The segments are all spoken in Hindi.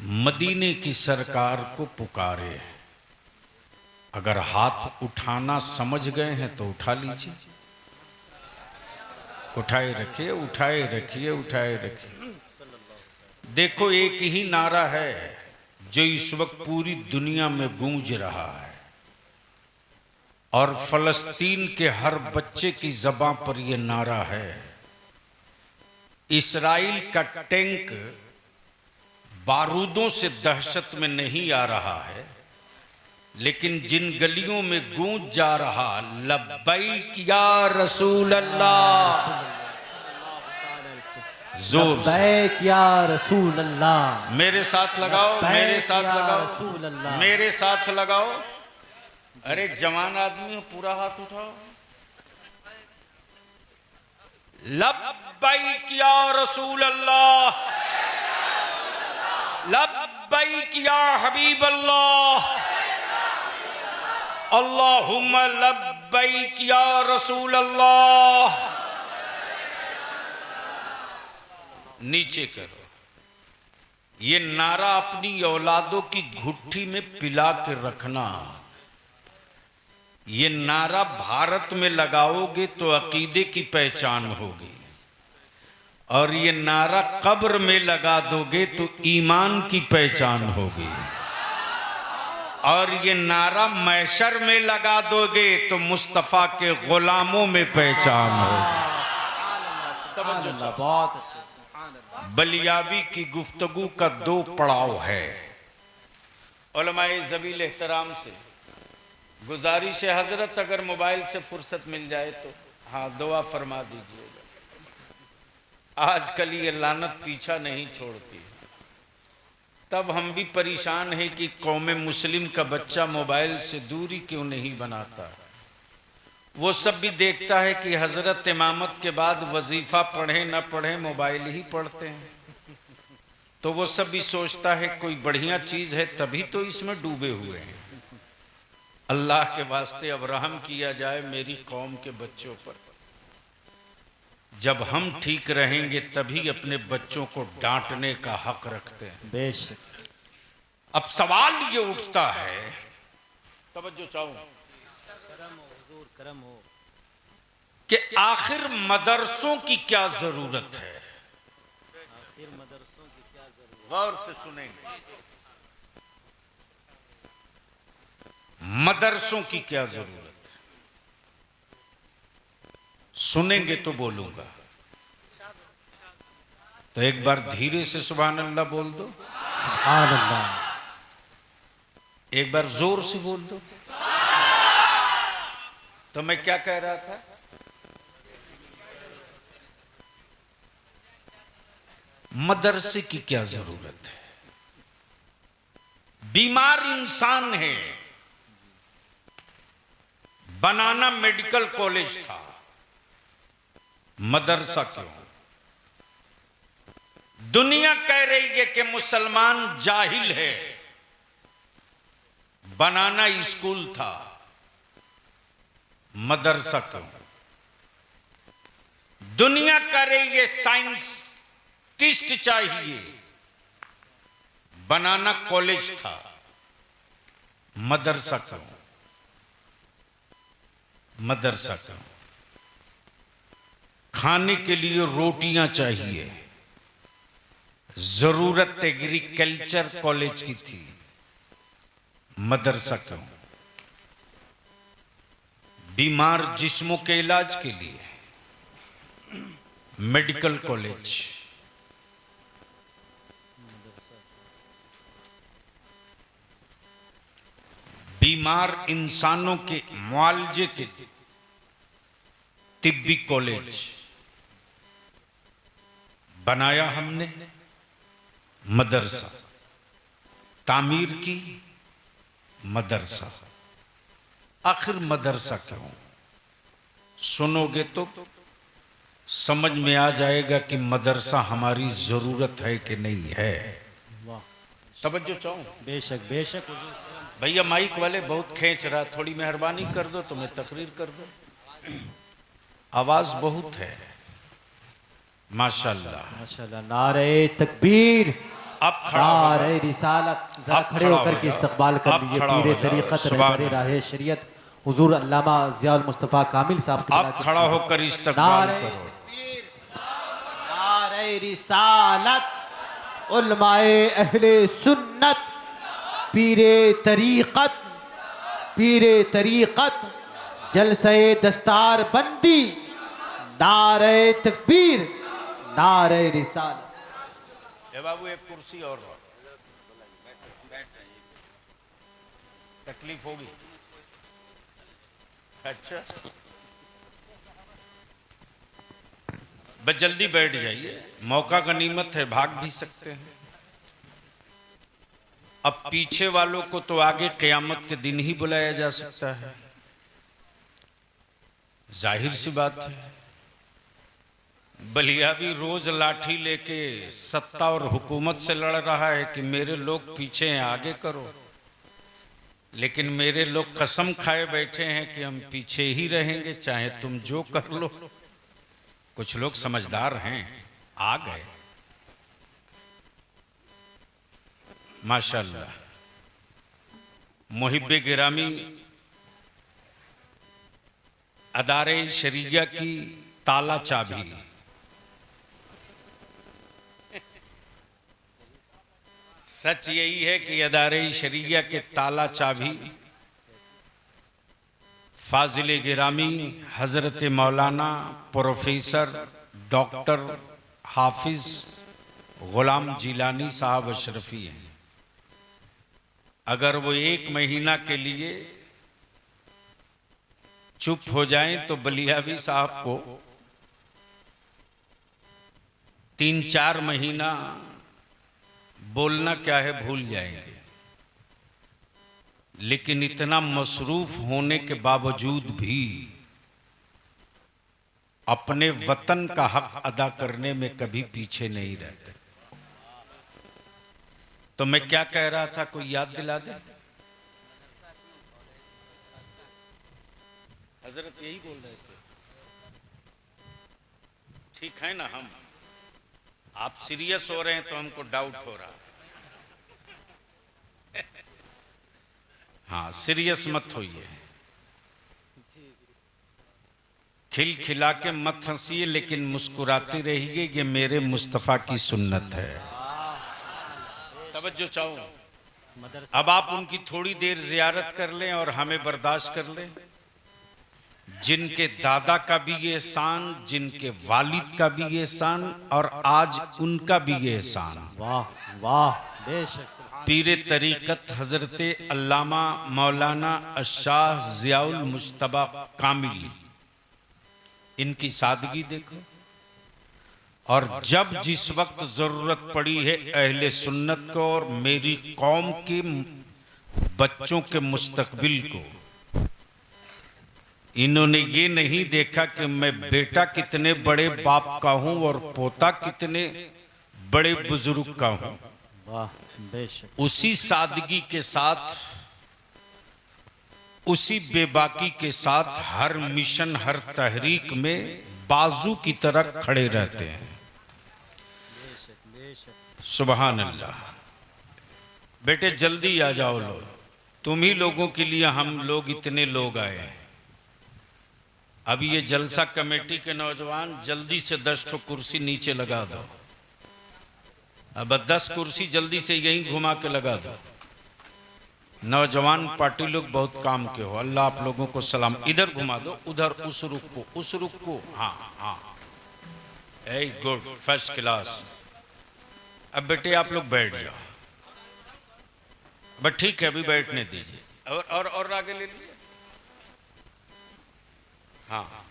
मदीने की सरकार को पुकारे। अगर हाथ उठाना समझ गए हैं तो उठा लीजिए, उठाए रखिए, उठाए रखिए, उठाए रखिए। देखो एक ही नारा है जो इस वक्त पूरी दुनिया में गूंज रहा है और फलस्तीन के हर बच्चे की ज़बां पर यह नारा है। इस्राइल का टैंक बारूदों से दहशत में नहीं आ रहा है, लेकिन जिन गलियों में गूंज जा रहा लब्बैक या रसूल अल्लाह, जोर से लब्बैक या रसूल अल्लाह। मेरे साथ लगाओ, मेरे साथ लगाओ, मेरे साथ लगाओ। अरे जवान आदमी हो, पूरा हाथ उठाओ। लब्बैक या रसूल अल्लाह, लब्बैक या हबीब अल्लाह, अल्लाहुम्मा लब्बैक या रसूल अल्लाह। नीचे करो। ये नारा अपनी औलादों की घुट्टी में पिला के रखना। ये नारा भारत में लगाओगे तो अकीदे की पहचान होगी, और ये नारा कब्र में लगा दोगे तो ईमान की पहचान होगी, और ये नारा महशर में लगा दोगे तो मुस्तफ़ा के गुलामों में पहचान होगी। बहुत अच्छे। बलियाबी की गुफ्तगू का दो पड़ाव है। उलमाए ज़बील एहतराम से गुजारिश है, हजरत अगर मोबाइल से फुर्सत मिल जाए तो हाँ दुआ फरमा दीजिएगा। आजकल ये लानत पीछा नहीं छोड़ती। तब हम भी परेशान हैं कि कौम मुस्लिम का बच्चा मोबाइल से दूरी क्यों नहीं बनाता। वो सब भी देखता है कि हजरत इमामत के बाद वजीफा पढ़े न पढ़े मोबाइल ही पढ़ते हैं, तो वो सब भी सोचता है कोई बढ़िया चीज है तभी तो इसमें डूबे हुए हैं। अल्लाह के वास्ते अब रहम किया जाए मेरी कौम के बच्चों पर। जब हम ठीक रहेंगे तभी अपने बच्चों को डांटने का हक रखते हैं। बेशक। अब सवाल ये उठता है, तवज्जो चाहूं, करम हो, कि आखिर मदरसों की क्या जरूरत है। आखिर मदरसों की क्या जरूरत। गौर से सुनेंगे, मदरसों की क्या जरूरत है। सुनेंगे तो बोलूंगा, तो एक बार धीरे से सुभान अल्लाह बोल दो, सुभान अल्लाह। एक बार जोर से बोल दो। तो मैं क्या कह रहा था, मदरसे की क्या जरूरत है। बीमार इंसान है, बनाना मेडिकल कॉलेज था, मदरसा क्यों। दुनिया कह रही है कि मुसलमान जाहिल है, बनाना स्कूल था, मदरसा क्यों। दुनिया कह रही है साइंटिस्ट चाहिए, बनाना कॉलेज था, मदरसा क्यों। मदरसा क्यों। खाने के लिए रोटियां चाहिए, जरूरत एग्रीकल्चर कॉलेज की थी, मदरसा क्यों। बीमार जिस्मों के इलाज के लिए मेडिकल कॉलेज, बीमार इंसानों के मुआलजे के तिब्बी कॉलेज बनाया हमने, मदरसा तामीर की, मदरसा। आखिर मदरसा क्यों। सुनोगे तो समझ में आ जाएगा कि मदरसा हमारी जरूरत है कि नहीं है। तवज्जो चाहूं। बेशक बेशक। भैया माइक वाले बहुत खींच रहा, थोड़ी मेहरबानी कर दो तो मैं तकरीर कर दो। आवाज बहुत है, माशाल्लाह माशाल्लाह। नारे तकबीर, अब खड़ा हो नारे रिसालत, जरा अब खड़े खड़ा होकर हो के जाओ। इस्तकबाल कर अब लीजिए खड़ा हो पीरे जाओ। तरीक़त सुभान रहबरे अल्लाह। राहे शरीयत हुजूर अल्लामा ज़ियाउल मुस्तफ़ा कामिल साहब की अब खड़ा होकर इस्तकबाल नारे करो। नारे रिसालत, उलमाए अहले सुन्नत, पीरे तरीक़त, जलसे दस्तार बंदी, नारे तकबीर, नारे रिसालत। ए बाबू एक कुर्सी और लो। तकलीफ होगी? अच्छा, बस जल्दी बैठ जाइए, मौका गनीमत है, भाग भी सकते हैं। अब पीछे वालों को तो आगे क़यामत के दिन ही बुलाया जा सकता है, जाहिर सी बात है। बलिया भी रोज लाठी लेके सत्ता और हुकूमत से लड़ रहा है कि मेरे लोग पीछे हैं, आगे करो, लेकिन मेरे लोग कसम खाए बैठे हैं कि हम पीछे ही रहेंगे, चाहे तुम जो कर लो। कुछ लोग समझदार हैं, आ गए माशाल्लाह। मुहिब्बे गिरामी अदारे शरिया की ताला चाबी, सच यही है कि अदारे शरिया के ताला चाबी फाजिल गिरामी हजरत मौलाना प्रोफेसर डॉक्टर हाफिज गुलाम जिलानी साहब अशरफी हैं। अगर वो 1 महीना के लिए चुप हो जाएं तो बलियावी साहब को 3-4 महीना बोलना क्या है भूल जाएंगे। लेकिन इतना मसरूफ होने के बावजूद भी अपने वतन का हक अदा करने में कभी पीछे नहीं रहते। तो मैं क्या कह रहा था, कोई याद दिला दे? हजरत यही बोल रहे थे, ठीक है ना? हम आप सीरियस हो रहे हैं तो हमको डाउट हो रहा है। हाँ, सीरियस मत होइए, खिलखिला के मत हंसिए, लेकिन मुस्कुराते रहिए। ये मेरे मुस्तफ़ा की सुन्नत है। तवज्जो चाहो। अब आप उनकी थोड़ी देर जियारत कर लें और हमें बर्दाश्त कर लें। जिनके दादा का भी ये एहसान, जिनके वालिद का भी ये एहसान, और आज उनका भी ये एहसान। वाह वाह, बेशक। पीरे तरीक़त हजरत अल्लामा मौलाना अशाह ज़ियाउल मुज्तबा कामिल, इनकी सादगी देखो। और जब जिस वक्त ज़रूरत पड़ी है अहले सुन्नत को और मेरी कौम के बच्चों के मुस्तकबिल को, इन्होंने ये नहीं देखा कि मैं बेटा कितने बड़े बाप का हूं और पोता कितने बड़े बुजुर्ग का हूं। वाह, बेशक। उसी सादगी के साथ, उसी बेबाकी के साथ हर मिशन, हर तहरीक में बाजू की तरह खड़े रहते हैं। सुभान अल्लाह। बेटे जल्दी आ जाओ लोग, तुम ही लोगों के लिए हम लोग इतने लोग आए हैं। अभी ये जलसा कमेटी के नौजवान जल्दी से 10 ठो कुर्सी नीचे लगा दो। अब 10 कुर्सी जल्दी से यहीं घुमा के लगा दो। नौजवान पार्टी लोग बहुत काम के हो, अल्लाह आप लोगों को सलाम। इधर घुमा दो, उधर उस रुख को। हाँ हाँ, ए गुड, फर्स्ट क्लास। अब बेटे आप लोग बैठ जाओ, बट ठीक है अभी बैठने दीजिए। और आगे ले लीजिए। हाँ,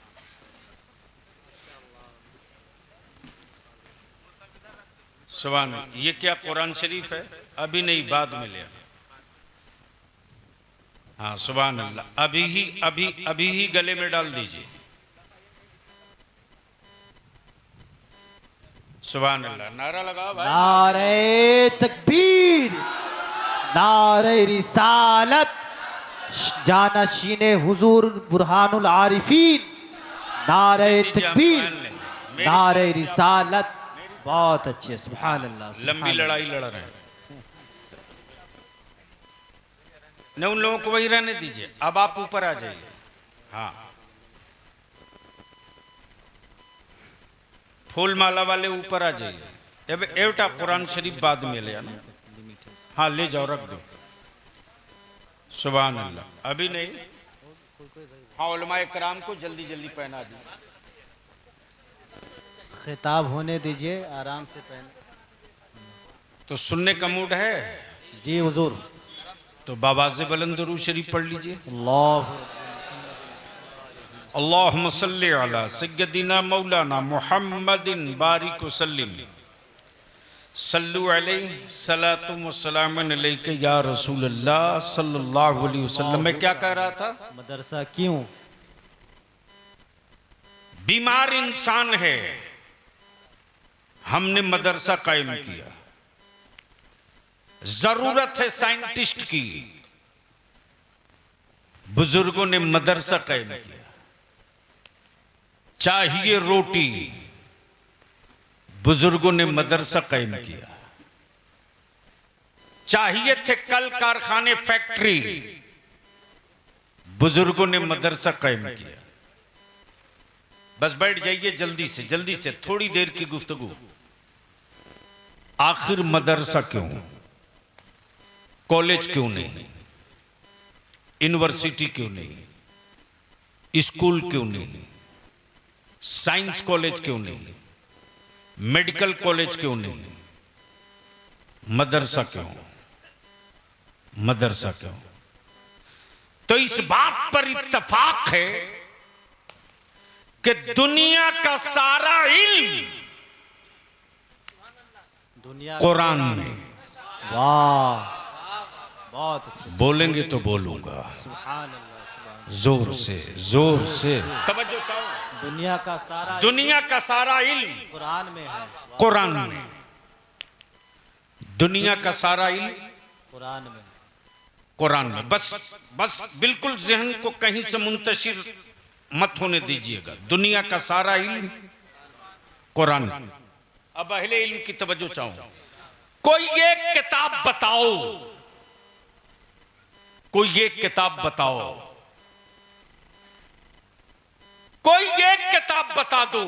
सुभान अल्लाह। ये क्या कुरान शरीफ है? अभी नहीं, बाद में ले। हाँ, सुभान अल्लाह। अभी ही गले में डाल दीजिए। सुभान अल्लाह। नारा लगाओ भाई। नारे तकबीर, नारे रिसालत, जानाशीने हुजूर बुरहानुल आरिफीन, नारे तकबीर, नारे रिसालत। बहुत अच्छे, सुभान अल्लाह, सुभान लंबी अल्लाह। लड़ाई लड़ रहे हैं। न उन लोगों को वही रहने दीजिए। अब आप ऊपर आ जाइए। हाँ, फूल माला वाले ऊपर आ जाइए। अब एवटा कुरान शरीफ बाद में ले आना। हाँ, ले जाओ, रख दो। सुभान अल्लाह। अभी नहीं। हाँ, उलमाए कराम को जल्दी जल्दी पहना दी। खिताब होने दीजिए, आराम से पहने। तो सुनने का मूड है जी हुजूर। तो बाबाज़े बुलंद दुरूद शरीफ पढ़ लीजिए। अल्लाह अल्लाहुम्मा सल्ली अला सय्यदिना मौलाना मुहम्मदिन बारिक वसल्लिम सल्लु अलैहि सलातुम व सलामुन अलैका या रसूल अल्लाह सल्लल्लाहु अलैहि वसल्लम। मैं क्या कह रहा था? मदरसा क्यों? बीमार इंसान है, हमने मदरसा कायम किया। जरूरत है साइंटिस्ट की, बुजुर्गों ने मदरसा कायम किया। चाहिए रोटी, बुजुर्गों ने मदरसा कायम किया। चाहिए थे कल कारखाने फैक्ट्री, बुजुर्गों ने मदरसा कायम किया। बस बैठ जाइए जल्दी से, थोड़ी देर की गुफ्तगू। आखिर मदरसा क्यों? कॉलेज क्यों नहीं? यूनिवर्सिटी क्यों नहीं? स्कूल क्यों नहीं? साइंस कॉलेज क्यों नहीं? मेडिकल कॉलेज क्यों नहीं? मदरसा क्यों? मदरसा क्यों? तो इस बात पर इत्तफाक है कि दुनिया का सारा इल्म दुनिया कुरान में। वाह, बहुत अच्छे, बोलेंगे तो बोलूंगा सुभान अल्लाह, सुभान। जोर से तवज्जो चाहो। दुनिया का सारा इल्म कुरान में है। कुरान में। दुनिया का सारा इल्म कुरान में। कुरान में। बस बिल्कुल जहन को कहीं से मुंतशिर मत होने दीजिएगा। दुनिया का सारा इल्म कुरान। अब अहले इल्म की तवज्जो चाहूं। कोई एक किताब बताओ, कोई एक किताब बताओ, कोई एक किताब बता दो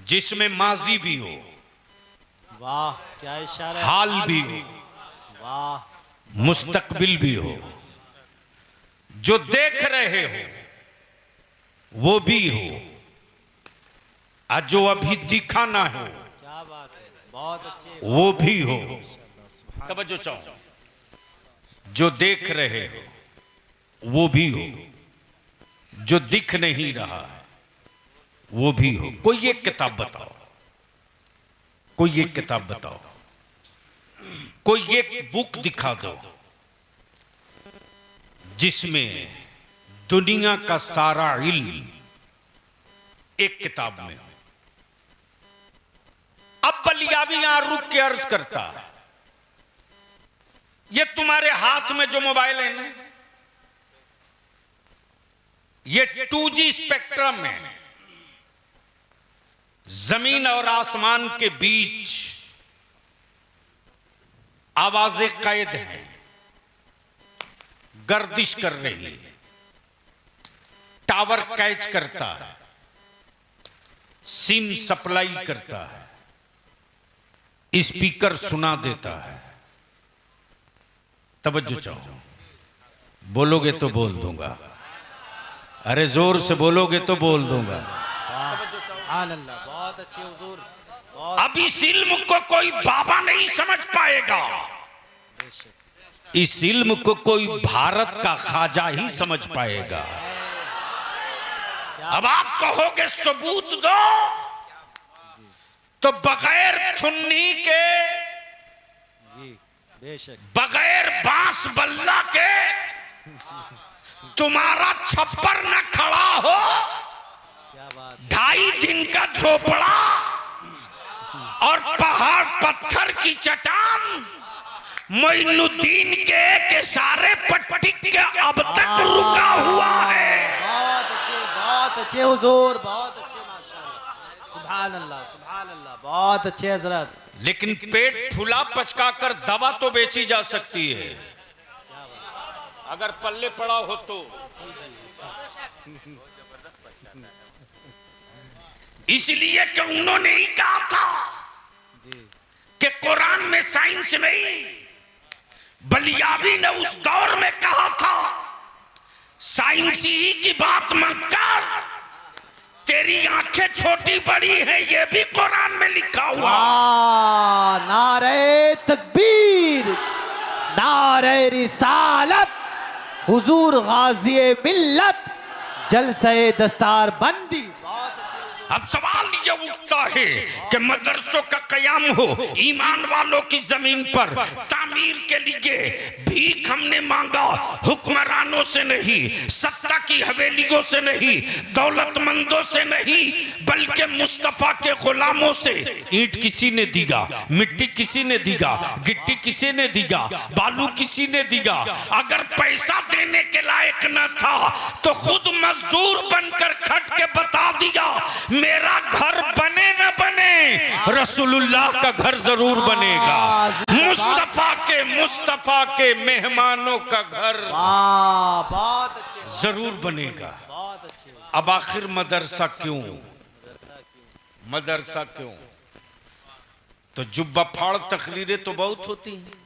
जिसमें माजी भी हो, वाह क्या इशारा है। हाल भी हो, वाह, मुस्तकबिल भी हो, जो देख रहे हो वो भी हो, और जो अभी दिखा ना हो क्या बात है, बहुत अच्छे। वो भी हो। तवज्जो चाहो। जो देख रहे हो वो भी हो, जो दिख नहीं रहा है वो भी हो। कोई एक किताब बताओ, कोई एक किताब बताओ, कोई एक बुक दिखा दो जिसमें दुनिया का सारा इल्म एक किताब में हो। अब बलियावी यहां रुक के अर्ज करता है, ये तुम्हारे हाथ में जो मोबाइल है ना, ये 2G स्पेक्ट्रम है। जमीन और आसमान के बीच आवाजें कैद हैं, गर्दिश कर रही है, टावर कैच करता है, सिम सप्लाई करता है, स्पीकर सुना देता है। तवज्जो चाहो। बोलोगे तो बोल दूंगा, अरे जोर से बोलोगे तो बोल दूंगा। सुभान अल्लाह, बहुत अच्छे हुजूर, बहुत अब इस इल्म को कोई बाबा नहीं समझ पाएगा, इस इल्म को कोई भारत का ख्वाजा ही समझ पाएगा। अब आप कहोगे सबूत दो, तो बगैर थुन्नी के, जी बेशक, बगैर बांस बल्ला के तुम्हारा छप्पर न खड़ा हो। क्या बात, 2.5 दिन का झोपड़ा और पहाड़ पत्थर की चट्टान मोइनुद्दीन के एक इशारे पर टिक के अब तक रुका हुआ है। बहुत अच्छे हुजूर, बहुत अच्छे, माशाअल्लाह, सुभान अल्लाह, बहुत अच्छे हजरत। लेकिन पेट फुला पचका कर दवा तो बेची जा सकती है, अगर पल्ले पड़ा हो तो। इसलिए कि उन्होंने ही कहा था कि कुरान में साइंस नहीं, बलियाबी ने उस दौर में कहा था साइंस ही की बात मत कर, तेरी आंखें छोटी बड़ी है, ये भी कुरान में लिखा हुआ। नारे तकबीर, नारे रिसालत, हुजूर गाजी मिल्लत, जलसे दस्तार बंदी। अब सवाल ये उठता है कि मदरसों का कयाम हो ईमान वालों की जमीन पर, तामीर के लिए भीख हमने मांगा, हुक्मरानों से नहीं, सत्ता की हवेलियों से नहीं, दौलतमंदों से नहीं, बल्कि मुस्तफा के गुलामों से। ईंट किसी ने दिया, मिट्टी किसी ने दिया, गिट्टी किसी ने दिया, बालू किसी ने दिया। अगर पैसा देने के लायक न था तो खुद मजदूर बनकर खट के बता दिया मेरा घर बने न बने, रसूलुल्लाह का घर जरूर बनेगा, मुस्तफा के मेहमानों का घर बहुत अच्छे, जरूर बनेगा। बहुत अच्छे। अब आखिर मदरसा क्यों? मदरसा क्यों? तो जुब्बा फाड़ तकरीरें तो बहुत होती हैं।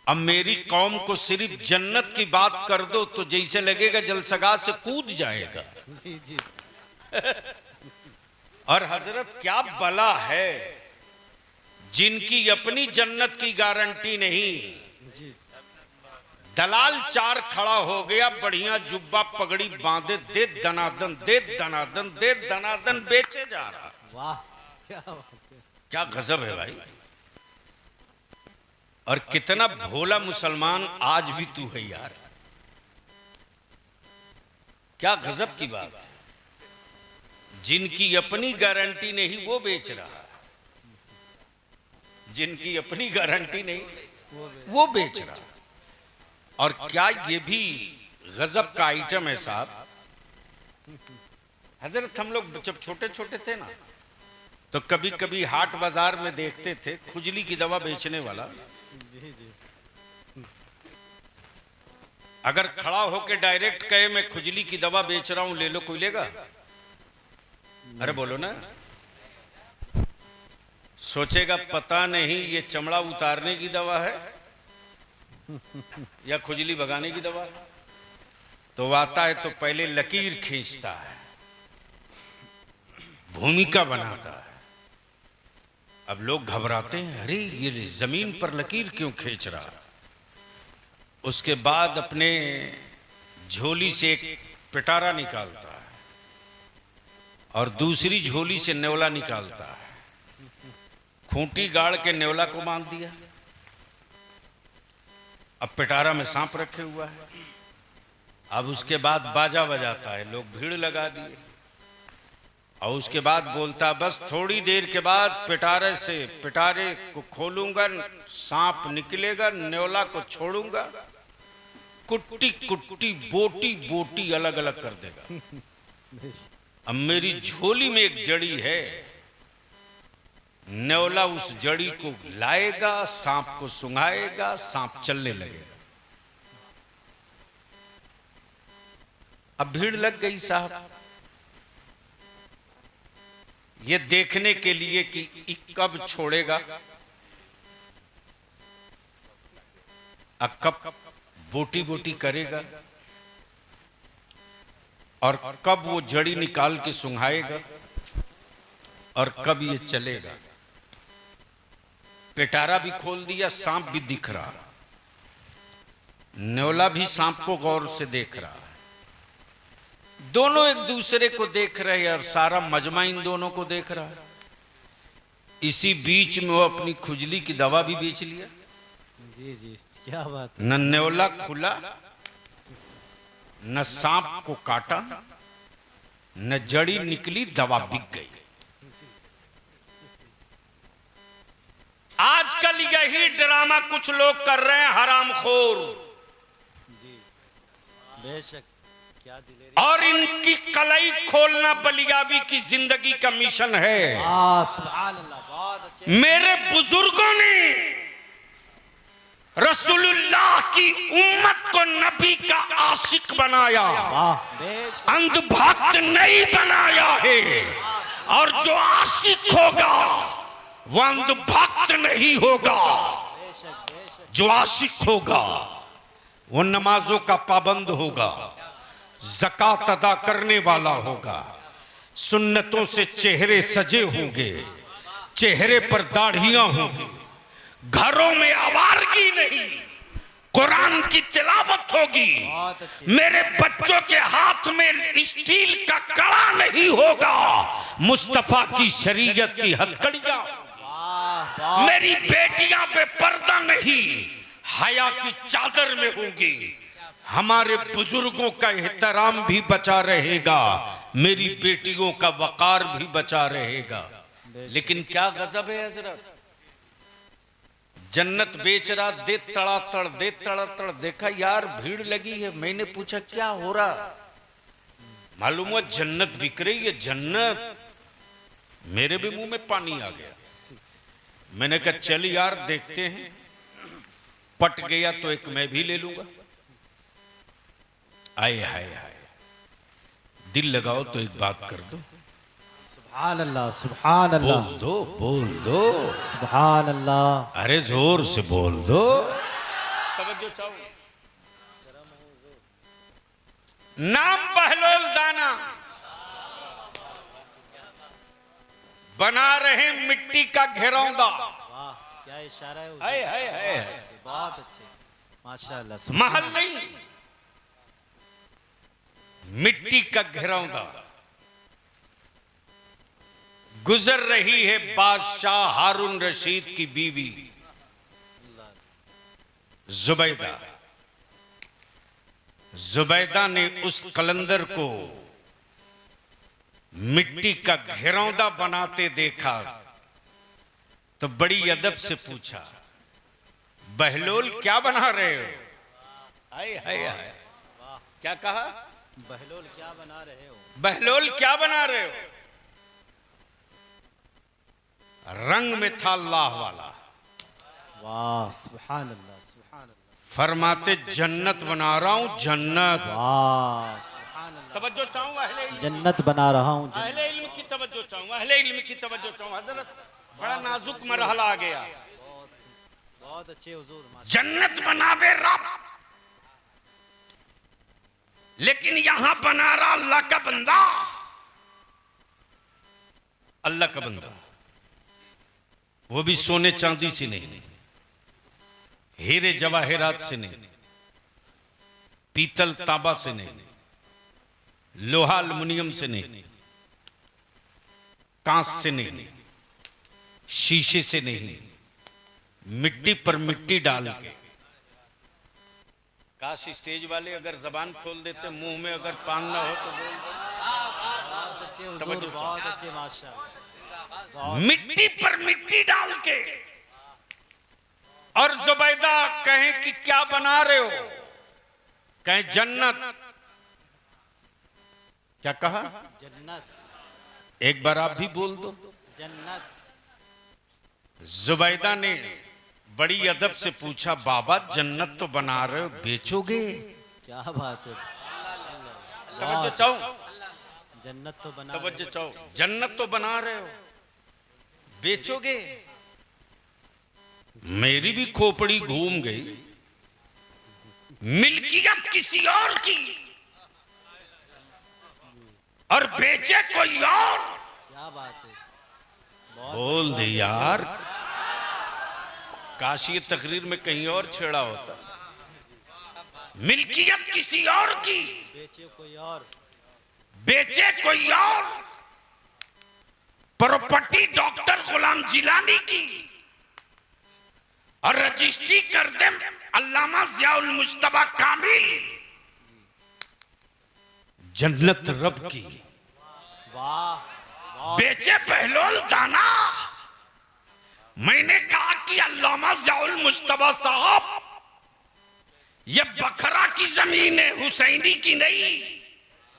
अब मेरी कौम को सिर्फ जन्नत की बात कर दो तो जैसे लगेगा जलसगा से कूद जाएगा। जी जी। और हजरत क्या बला है जिनकी अपनी जन्नत की गारंटी नहीं, दलाल चार खड़ा हो गया, बढ़िया जुब्बा पगड़ी बांधे, दे दनादन दे दनादन दे दनादन बेचे जा रहा। वाह क्या बात है। क्या गजब है भाई। और कितना भोला मुसलमान आज भी तू है यार, क्या गजब की बात है। जिनकी अपनी गारंटी नहीं वो बेच रहा, जिनकी अपनी गारंटी नहीं वो बेच रहा। और क्या ये भी गजब का आइटम है साहब। हजरत हम लोग जब छोटे छोटे थे ना तो कभी कभी हाट बाजार में देखते थे खुजली की दवा बेचने वाला, अगर खड़ा होके डायरेक्ट कहे मैं खुजली की दवा बेच रहा हूं ले लो, कोई लेगा? अरे बोलो ना। सोचेगा पता नहीं ये चमड़ा उतारने की दवा है या खुजली भगाने की दवा है। तो आता है तो पहले लकीर खींचता है, भूमिका बनाता है। अब लोग घबराते हैं, अरे ये जमीन पर लकीर क्यों खींच रहा। उसके बाद अपने झोली से एक पिटारा निकालता है और दूसरी झोली से नेवला निकालता है, खूंटी गाड़ के नेवला को बांध दिया। अब पिटारा में सांप रखे हुआ है। अब उसके बाद बाजा बजाता है, लोग भीड़ लगा दिए और उसके बाद बोलता बस थोड़ी देर के बाद पिटारे को खोलूंगा, सांप निकलेगा, नेवला को छोड़ूंगा, कुट्टी कुट्टी बोटी बोटी अलग अलग कर देगा। अब मेरी झोली में एक जड़ी है, नेवला उस जड़ी को लाएगा, सांप को सुंघाएगा, सांप चलने लगेगा। अब भीड़ लग गई साहब ये देखने के लिए कि कब छोड़ेगा, कब बोटी बोटी करेगा और कब वो जड़ी निकाल के सुंघाएगा और कब ये चलेगा। पिटारा भी खोल दिया, सांप भी दिख रहा, नेवला भी सांप को गौर से देख रहा है। दोनों एक दूसरे को देख रहे हैं और सारा मजमा इन दोनों को देख रहा है। इसी बीच में वो अपनी खुजली की दवा भी बेच लिया। जी जी क्या बात। न नेवला खुला, न सांप को काटा, न जड़ी निकली, दवा बिक गई। आजकल यही ड्रामा कुछ लोग कर रहे हैं, हरामखोर। बेशक क्या दिलेरी और इनकी कलाई खोलना बलियावी की जिंदगी का मिशन है। सुभान अल्लाह, बहुत अच्छे। मेरे बुजुर्गों ने रसूलुल्लाह की उम्मत को नबी का आशिक बनाया, बेशक अंधभक्त नहीं बनाया है। और जो आशिक होगा वो अंधभक्त नहीं होगा। बेशक बेशक जो आशिक होगा वो नमाजों का पाबंद होगा, ज़कात अदा करने वाला होगा, सुन्नतों से चेहरे सजे होंगे, चेहरे पर दाढ़ियां होंगी, घरों में आवारगी नहीं, कुरान की तिलावत होगी, बहुत अच्छे। मेरे बच्चों के हाथ में स्टील का कड़ा नहीं होगा, मुस्तफा की शरीयत की हथकड़ियां, वाह वाह, मेरी बेटियां बेपर्दा नहीं हया की चादर में होंगी, हमारे बुजुर्गों का एहतराम भी बचा रहेगा, मेरी बेटियों का वकार भी बचा रहेगा। लेकिन क्या गजब है हजरत, जन्नत बेच रहा, दे तड़ातड़ देखा यार भीड़ लगी है। मैंने पूछा क्या हो रहा, मालूम हुआ जन्नत बिक रही है। जन्नत, मेरे भी मुंह में पानी आ गया। मैंने कहा चल यार देखते हैं, पट गया तो एक मैं भी ले लूंगा। आए हाय हाय, दिल लगाओ तो एक बात कर दो, सुभान अल्लाह, सुभान अल्लाह, बोल दो सुभान अल्लाह। अरे जोर से बोल दो। तवज्जो चाहो। नाम बहलोल दाना, बना रहे मिट्टी का घेरौंदा। वाह क्या इशारा है। हाय हाय हाय, बहुत अच्छे माशाल्लाह। महल नहीं, मिट्टी का घेरौंदा। गुजर रही है बादशाह हारून रशीद की बीवी जुबैदा। जुबैदा ने उस कलंदर को मिट्टी का घेरौंदा बनाते देखा तो बड़ी अदब से पूछा, बहलोल क्या बना रहे हो? हाय हाय हाय, क्या कहा? बहलोल क्या बना रहे हो? बहलोल क्या बना रहे हो? रंग में था अल्लाह वाला। वाह सुभान अल्लाह, सुभान अल्लाह, फरमाते जन्नत बना रहा हूं, जन्नत। वाह सुभान अल्लाह। तवज्जो चाहूं अहले इल्म, जन्नत बना रहा हूँ। अहले इल्म की तवज्जो चाहूं, अहले इल्म की तवज्जो चाहूं। हजरत बड़ा नाजुक मरहला आ गया। बहुत अच्छे हुजूर माशाल्लाह। जन्नत बनावे रब, लेकिन यहां बना रहा अल्लाह का बंदा। अल्लाह का बंदा, वो भी सोने चांदी से नहीं, हीरे जवाहरात से नहीं, पीतल तांबा से नहीं, लोहा एल्युमिनियम से नहीं, कांच से नहीं, शीशे से नहीं, मिट्टी पर मिट्टी डाल के। काश स्टेज वाले अगर जबान खोल देते, मुंह में अगर पान ना हो तो बोल दो। हुजूर बहुत अच्छे माशाल्लाह। मिट्टी पर मिट्टी डाल के। और जुबैदा कहें कि क्या बना रहे हो? कहें जन्नत। क्या कहा? जन्नत। एक बार आप भी बोल दो। जन्नत। जुबैदा ने बड़ी अदब से पूछा, बाबा जन्नत तो बना रहे हो, बेचोगे? क्या बात है। तवज्जो चाहो, जन्नत तो बना तवज्जो चाहो। जन्नत तो बना रहे हो, बेचोगे? मेरी भी खोपड़ी घूम गई। मिल्कियत किसी और की और बेचे कोई और। क्या बात है। बोल दे यार, काश ये तकरीर में कहीं और छेड़ा होता। मिल्कियत किसी और की, बेचे कोई और। बेचे कोई और। प्रॉपर्टी डॉक्टर गुलाम जिलानी की और रजिस्ट्री कर दे अल्लामा ज़ियाउल मुस्तफा कामिल। जन्नत रब की। वाह। बेचे बहलोल दाना। मैंने कहा कि अल्लामा ज़ियाउल मुस्तफा साहब, ये बखरा की जमीन है, हुसैनी की नहीं।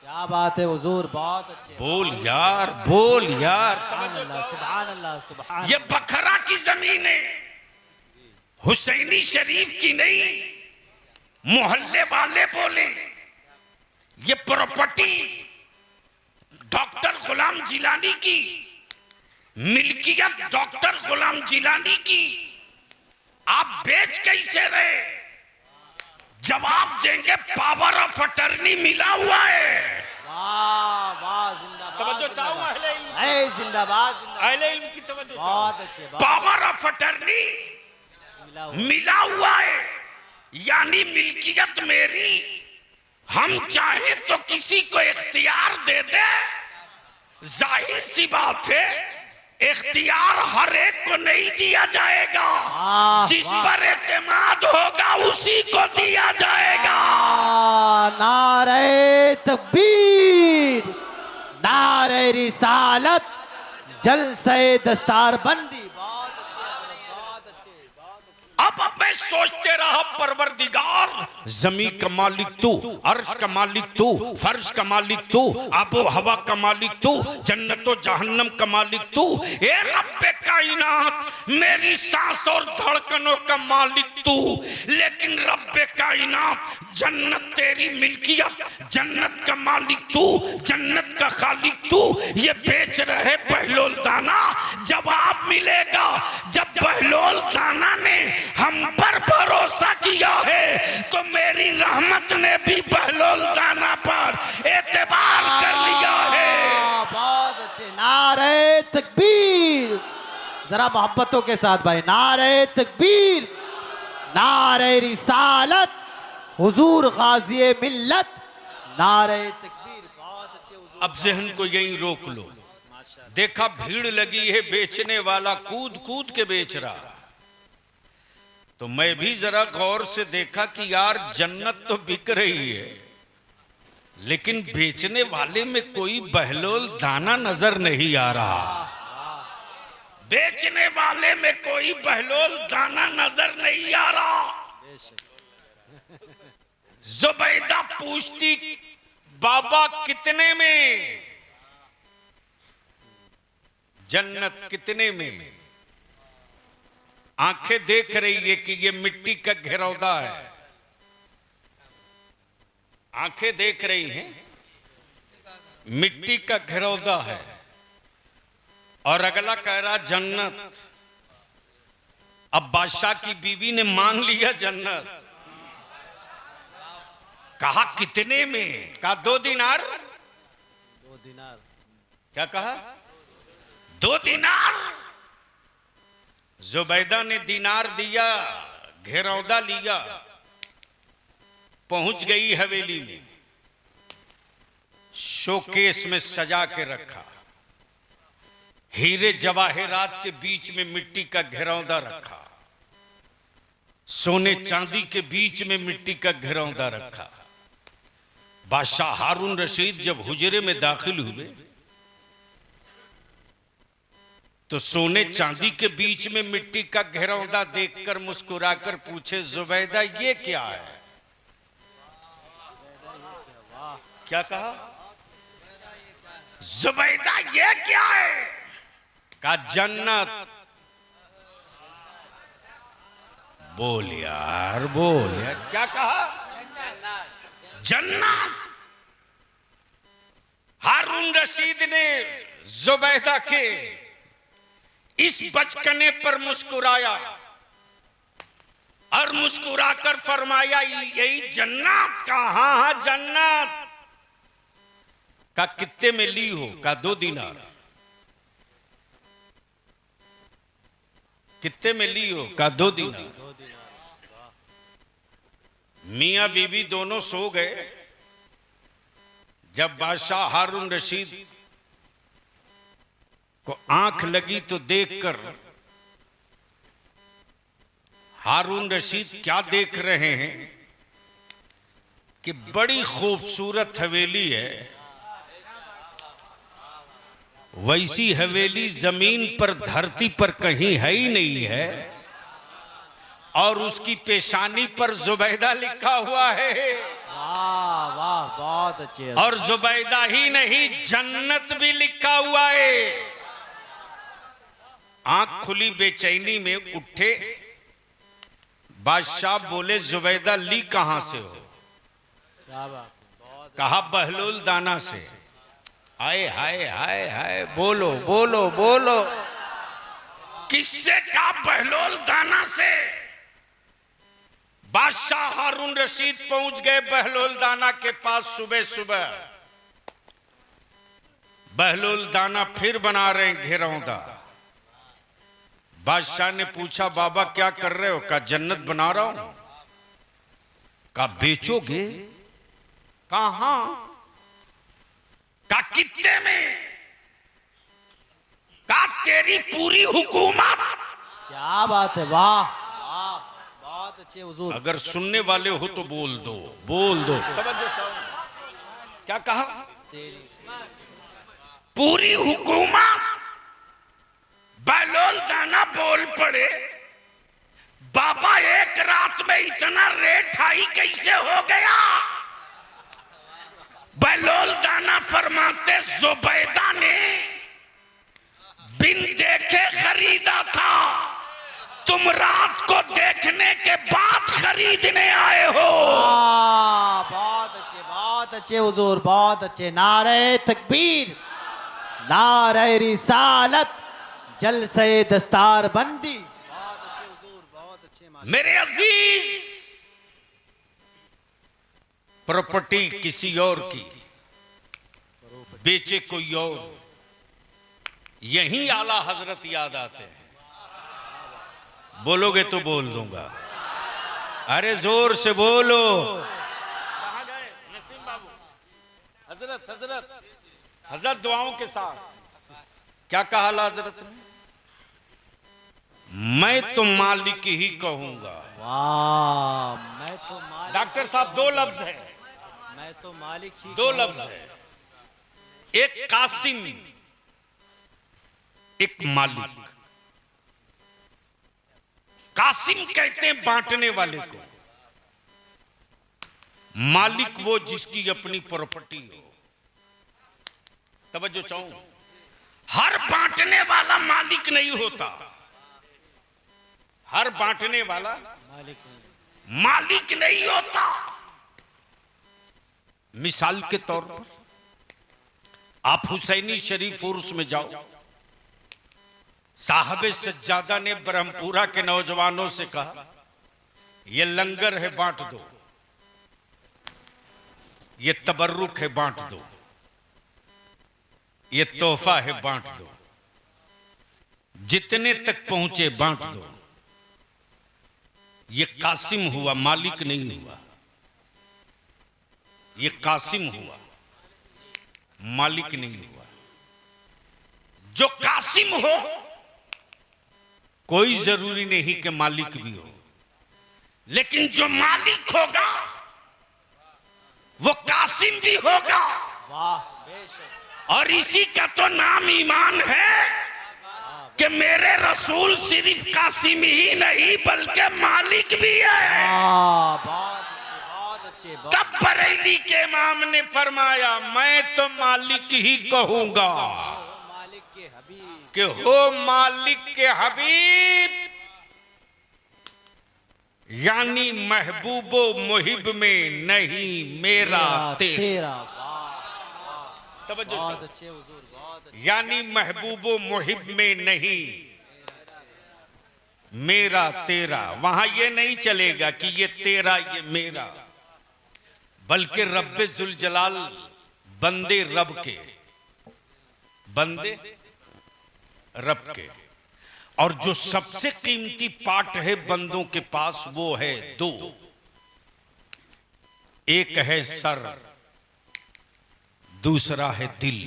क्या बात है हुजूर, बहुत अच्छे। बोल यार, बोल यार। सुभान अल्लाह, सुभान अल्लाह, सुभान। ये बखरा की जमीन है, हुसैनी शरीफ की नहीं। मोहल्ले वाले बोले ये प्रॉपर्टी डॉक्टर गुलाम जिलानी की, मिल्कियत डॉक्टर गुलाम जिलानी की, आप बेच कैसे रहे? जवाब देंगे पावर ऑफ अटर्नी मिला हुआ है। वाह वाह, जिंदाबाद, तवज्जो चाहो जिंदाबाद। अहले इल्म। ऐ जिंदाबाद, जिंदाबाद। अहले इल्म की तवज्जो चाहो। बहुत अच्छे, बहुत पावर ऑफ अटर्नी मिला हुआ। मिला हुआ है, यानी मिल्कियत मेरी। हम चाहे तो किसी को इख्तियार दे दे, जाहिर सी बात है इख्तियार हर एक को नहीं दिया जाएगा। वाह, जिस वाह। पर एतमाद होगा उसी को दिया जाएगा। नारे तकबीर, नारे रिसालत, जलसे दस्तार बंदी। बहुत अच्छे हजरत, बहुत अच्छे, बहुत अच्छे। अब मैं सोचते रहा परवरदिगार, जमी का मालिक तू, अर्श का मालिक तू, फर्श का मालिक तू, आबो हवा का मालिक तू, जन्नतो जहन्नम का मालिक तू, ए रब्बे कायनात मेरी सांस और धड़कनों का मालिक तू। लेकिन रब्बे कायनात जन्नत तेरी मिल्कियत, जन्नत का मालिक तू, जन्नत का खालिक तू, ये बेच रहे बहलोल दाना। जवाब मिलेगा जब बहलोल दाना ने हम पर भरोसा किया है तो मेरी रहमत ने भी बहलोल दाना पर एतबार कर लिया है। बहुत अच्छे, नारे तकबीर। जरा मोहब्बतों के साथ भाई, नारे तकबीर, नारे रिसालत, हुजूर गाज़ी मिल्लत, नारे तकबीर। बहुत अच्छे हुजूर। अब जहन को यहीं रोक लो। देखा भीड़ लगी है, बेचने वाला कूद कूद के बेच रहा। तो मैं भी जरा गौर से देखा कि यार जन्नत तो बिक रही है, लेकिन बेचने वाले में कोई बहलोल दाना नजर नहीं आ रहा। बेचने वाले में कोई बहलोल दाना नजर नहीं आ रहा। जुबैदा पूछती बाबा कितने में, जन्नत कितने में? आंखें देख रही है कि ये मिट्टी का घेरौदा है, आंखें देख रही हैं मिट्टी का घेरौदा है। और अगला कह रहा जन्नत। अब बादशाह की बीवी ने मान लिया जन्नत। कहा कितने में? कहा 2 दिनार। 2 दिनार। क्या कहा? 2 दिनार। जुबैदा ने दिनार दिया, घेरौदा लिया, पहुंच गई हवेली में, शोकेस में सजा के रखा, हीरे जवाहरात के बीच में मिट्टी का घेरौदा रखा, सोने चांदी के बीच में मिट्टी का घेरौदा रखा। बादशाह हारून रशीद जब हुजरे में दाखिल हुए तो सोने चांदी के बीच में मिट्टी का घेरौदा देखकर मुस्कुराकर पूछे, जुबैदा ये क्या है? क्या कहा? जुबैदा ये क्या है? कहा जन्नत। बोल यार, बोल यार। क्या कहा? जन्नत। हारून रशीद ने जुबैदा के इस बचकने पर मुस्कुराया और मुस्कुराकर फरमाया, यही जन्नत का? हाँ जन्नत। का कितने में ली हो? का 2 दिनार। कितने में ली हो? का 2 दिनार। मियां बीवी दोनों सो गए। जब बादशाह हारून रशीद को आंख लगी तो देखकर हारून रशीद क्या देख रहे हैं कि बड़ी खूबसूरत हवेली है। वैसी हवेली जमीन पर, धरती पर कहीं है ही नहीं है। और उसकी पेशानी पर जुबैदा लिखा हुआ है। वाह वाह बहुत अच्छे। और जुबैदा ही नहीं, जन्नत भी लिखा हुआ है। आंख खुली बेचैनी में उठे बादशाह, बोले जुबैदा ली कहां से हो? क्या बात है। कहा बहलोल दाना से। हाय हाय हाय हाय, बोलो बोलो बोलो, किससे कहा? बहलोल दाना से। बादशाह हारून रशीद पहुंच गए बहलोल दाना के पास सुबह सुबह। बहलोल दाना फिर बना रहे हैं घेरौंदा। बादशाह ने पूछा बाबा क्या कर रहे हो? कहा जन्नत बना रहा हूं। कहा बेचोगे? कहां? कहा कितने में? कहा तेरी पूरी हुकूमत। क्या बात है, वाह वाह, बहुत अच्छे हुजूर। अगर सुनने वाले हो तो बोल दो, बोल दो। क्या कहा? पूरी हुकूमत। बहलोल दाना बोल पड़े, बाबा एक रात में इतना रेट हाई कैसे हो गया? बहलोल दाना फरमाते जुबैदा ने बिन देखे खरीदा था, तुम रात को देखने के बाद खरीदने आए हो। बहुत अच्छे हुजूर, बहुत अच्छे। नारे तकबीर, नारे रिसालत, जलसे दस्तार बंदी। बहुत अच्छे हुजूर, बहुत अच्छे। मेरे अजीज, प्रॉपर्टी किसी और की, बेचे कोई और, यही आला हजरत याद आते हैं। बोलोगे तो बोल दूंगा। अरे जोर से बोलो। कहां गए नसीम बाबू? हजरत हजरत हजरत दुआओं के साथ क्या कहा हजरत ने? मैं तो मालिक ही कहूंगा। वाह, मैं तो मालिक। डॉक्टर साहब दो लफ्ज है, मैं तो मालिक ही। दो लफ्ज है, एक कासिम, एक मालिक। कासिम कहते हैं बांटने वाले को, मालिक वो जिसकी अपनी प्रॉपर्टी हो। तवज्जो चाहूं, हर बांटने वाला मालिक नहीं होता। हर बांटने वाला मालिक नहीं होता। मिसाल के तौर पर आप हुसैनी शरीफ उर्स में जाओ, साहब सज्जादा ने ब्रह्मपुरा के नौजवानों से कहा ये लंगर है बांट दो, ये तबर्रुक है बांट दो, ये तोहफा है बांट दो, जितने तक पहुंचे बांट दो। ये कासिम हुआ, मालिक नहीं हुआ। ये कासिम हुआ, मालिक नहीं हुआ। जो कासिम हो कोई जरूरी नहीं कि मालिक भी हो, लेकिन जो मालिक होगा वो कासिम भी होगा। वाह, बेशक। और इसी का तो नाम ईमान है कि मेरे रसूल सिर्फ कासिम ही नहीं बल्कि मालिक भी है। बहुत अच्छे। तब बरेली के इमाम ने फरमाया मैं तो मालिक ही कहूंगा मालिक के हबीब, कि हो मालिक के हबीब, यानी महबूबो मुहिब में नहीं मेरा तेरा। तवज्जो बहुत अच्छे हुजूर, बहुत अच्छे। यानी महबूबो मुहिब में नहीं मेरा तेरा। वहां ये नहीं चलेगा कि ये तेरा ये मेरा, बल्कि रब्बे जुल जलाल बंदे रब के, बंदे रब के। और जो सबसे कीमती पार्ट है बंदों के पास वो है दो, एक है सर, दूसरा है दिल।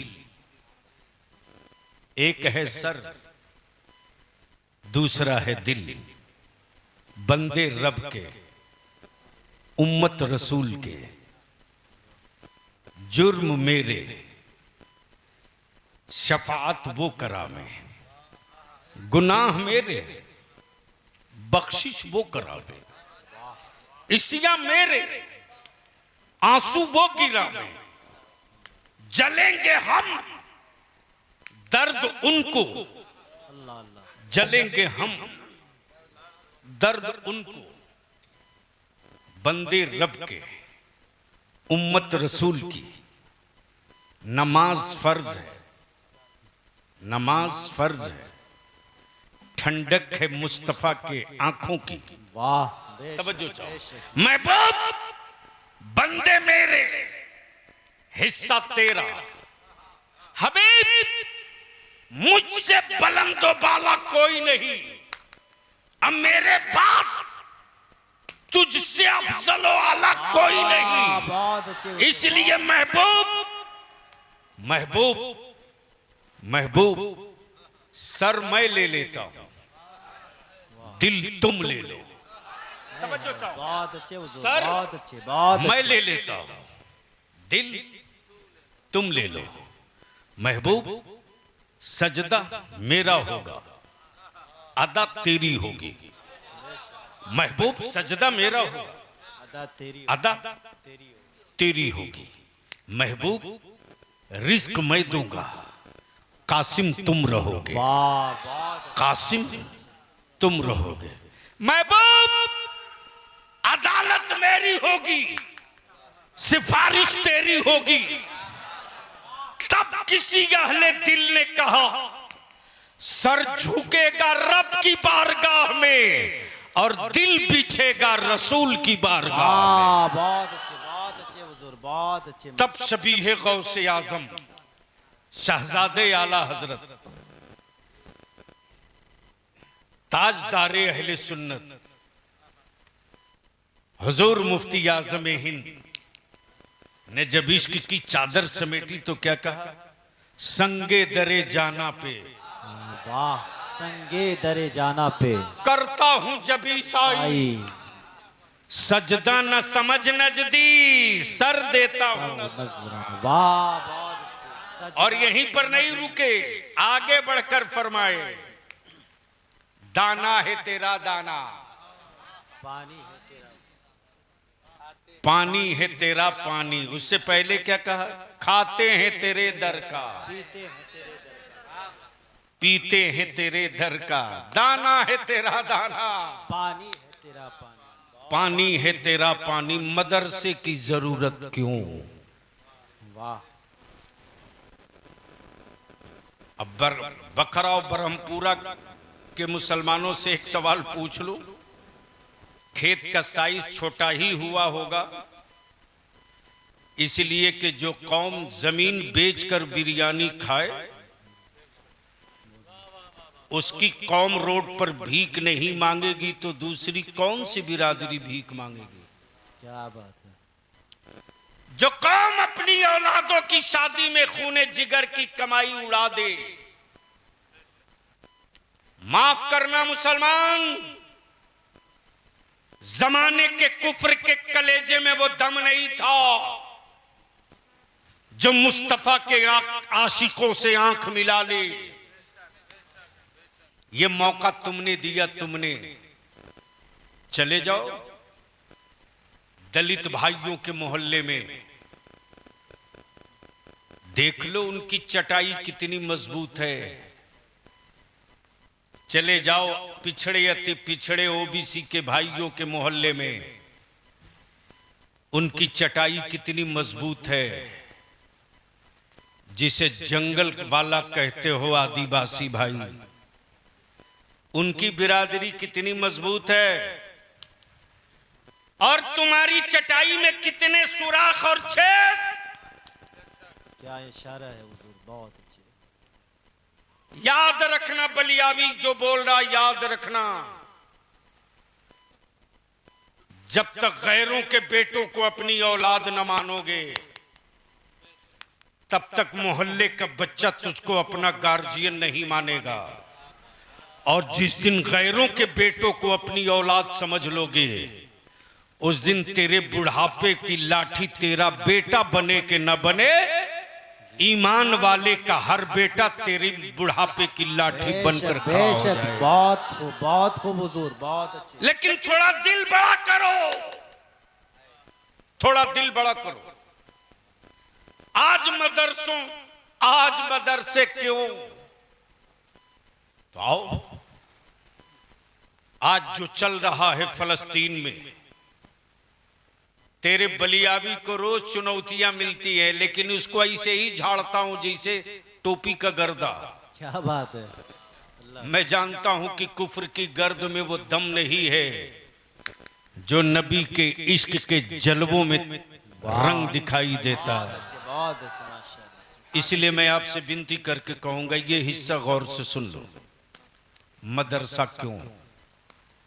एक है सर, दूसरा है दिल। बंदे रब के, उम्मत रसूल के, जुर्म मेरे, शफाअत वो करावे, गुनाह मेरे, बख्शिश वो करावे, इसिया मेरे, आंसू वो गिरावे, जलेंगे हम, दर्द उनको, अल्लाह अल्लाह। जलेंगे हम, दर्द उनको। बंदे रब के, उम्मत रसूल की, नमाज फर्ज है, नमाज फर्ज है, ठंडक है मुस्तफा के आंखों की। वाह, तवज्जो चाहो। महबूब बंदे मेरे, हिस्सा तेरा, हबीब मुझसे बुलंद व बाला कोई नहीं, अब मेरे बाद तुझसे अफजल व आला कोई नहीं। बहुत अच्छे। इसलिए महबूब, महबूब, महबूब, सर मैं ले लेता हूं, दिल तुम ले लो। तवज्जो चाहो। बहुत अच्छे हुजूर, सर, बहुत अच्छे, बहुत मैं ले लेता हूं, दिल तुम ले लो। महबूब सजदा मेरा होगा, अदा तेरी होगी। महबूब सजदा मेरा होगा, अदा तेरी, अदा तेरी होगी। महबूब रिस्क मैं दूंगा, कासिम तुम रहोगे, वाह, बहुत कासिम तुम रहोगे। महबूब अदालत मेरी होगी, सिफारिश तेरी होगी। तब किसी अहले दिल ने कहा, सर झुकेगा रब की बारगाह में और दिल बिछेगा रसूल की बारगाह में। वाह, बहुत अच्छे हुजूर, बहुत अच्छे। तब शबीह गौसे आजम शहजादे आला हजरत ताजदारे अहले सुन्नत हुजूर मुफ्ती आजम हिंद ने जब इश्क की चादर समेटी तो क्या कहा, संगे दरे जाना पे, वाह, संगे दरे जाना पे करता हूं जब ईसाई, आई सजदा न समझ नजदी, सर देता हूं। नजराना। वाह, बहुत अच्छे। सच और यहीं पर नहीं रुके, आगे बढ़कर फरमाए, दाना है तेरा दाना, पानी है तेरा, पानी है तेरा पानी। उससे पहले क्या कहा, खाते हैं तेरे दर का, पीते हैं तेरे दर का, पीते हैं तेरे दर का, दाना है तेरा दाना, पानी है तेरा पानी, पानी है तेरा पानी, मदरसे की जरूरत क्यों। वाह, अब बखरा और ब्रह्मपुरा के मुसलमानों से एक सवाल पूछ लो, खेत का साइज छोटा ही हुआ होगा इसलिए कि जो कौम जमीन बेचकर बिरयानी खाए उसकी कौम रोड पर भीख नहीं मांगेगी तो दूसरी कौन सी बिरादरी भीख मांगेगी। क्या बात है। जो कौम अपनी औलादों की शादी में खूने जिगर की कमाई उड़ा दे, माफ करना मुसलमान, जमाने के कुफ्र के कलेजे में वो दम नहीं था जो मुस्तफा के आशिकों से आंख मिला ले। ये मौका तुमने दिया, तुमने चले जाओ दलित भाइयों के मोहल्ले में, देख लो उनकी चटाई कितनी मजबूत है। चले जाओ पिछड़े अति पिछड़े ओबीसी के भाइयों के मोहल्ले में, उनकी चटाई कितनी मजबूत है। जिसे जंगल वाला कहते हो आदिवासी भाई, उनकी बिरादरी कितनी मजबूत है। और तुम्हारी चटाई में कितने सुराख और छेद। क्या इशारा है हुजूर, बहुत अच्छे। याद रखना बलियावी जो बोल रहा, याद रखना, जब तक गैरों के बेटों को अपनी औलाद न मानोगे तब तक मोहल्ले का बच्चा तुझको अपना गार्जियन नहीं मानेगा। और जिस दिन गैरों के बेटों को अपनी औलाद समझ लोगे उस दिन तेरे बुढ़ापे की लाठी तेरा बेटा बने के न बने, ईमान वाले का हर बेटा तेरी बुढ़ापे की लाठी बनकर खड़ा हो बेशक, जाए। बहुत खूब हुजूर, बहुत अच्छे। लेकिन थोड़ा दिल बड़ा करो, थोड़ा दिल बड़ा करो। आज मदरसे क्यों? तो आओ, आज जो चल रहा है फलस्तीन में, तेरे बलियाबी को रोज चुनौतियां मिलती है, लेकिन उसको ऐसे ही झाड़ता हूं जैसे टोपी का गर्दा। क्या बात है। मैं जानता हूं कि कुफ्र की गर्द में वो दम नहीं है जो नबी के इश्क के जलवों में रंग दिखाई देता है। बहुत अच्छे माशाल्लाह। इसलिए मैं आपसे विनती करके कहूंगा, ये हिस्सा गौर से सुन लो। मदरसा क्यों?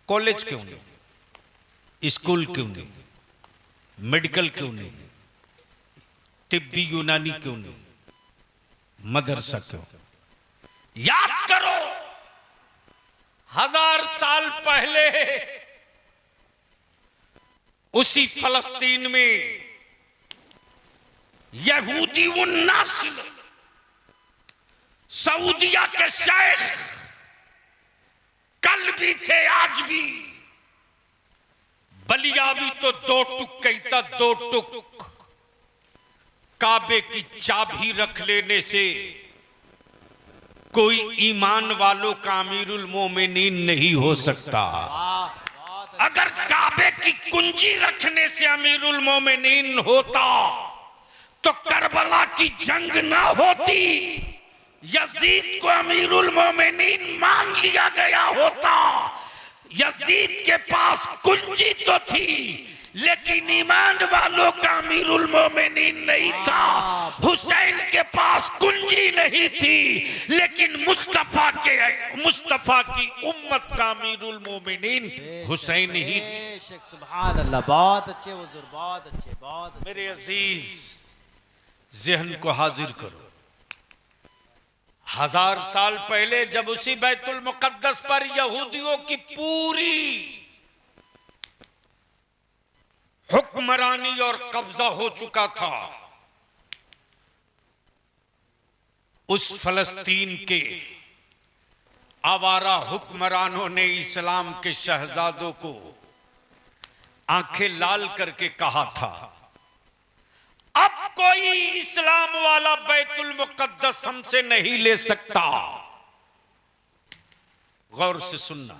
कॉलेज क्यों नहीं? स्कूल क्यों नहीं? मेडिकल क्यों नहीं? तिब्बी यूनानी क्यों नहीं? मदरसा क्यों? याद करो, 1000 साल पहले उसी फलस्तीन में यहूदी उन्नास्ल सऊदिया के शेख कल भी थे, आज भी। बलियाबी तो 2 टुक कहता, 2 टुक। काबे की चाबी रख लेने से कोई ईमान वालों का अमीरुल मोमिनीन नहीं हो सकता। अगर काबे की कुंजी रखने से अमीरुल मोमिनीन होता तो करबला की जंग ना होती, यजीद को अमीरुल मोमिनीन मान लिया गया होता। यजीद के पास कुंजी तो थी, लेकिन ईमान वालों का अमीरुल मोमिनीन नहीं था। हुसैन के पास कुंजी नहीं थी, लेकिन मुस्तफा की उम्मत का अमीरुल मोमिनीन हुसैन ही थी। सुभान अल्लाह। बहुत अच्छे हुजूर, बहुत अच्छे, बहुत अच्छे। मेरे अजीज, जहन को हाजिर करो। 1000 साल पहले जब उसी बैतुल मुकद्दस पर यहूदियों की पूरी हुक्मरानी और कब्जा हो चुका था, उस फलस्तीन के आवारा हुक्मरानों ने इस्लाम के शहजादों को आंखें लाल करके कहा था, अब कोई इस्लाम वाला बैतुल मुकद्दस हमसे नहीं ले सकता। गौर से सुनना,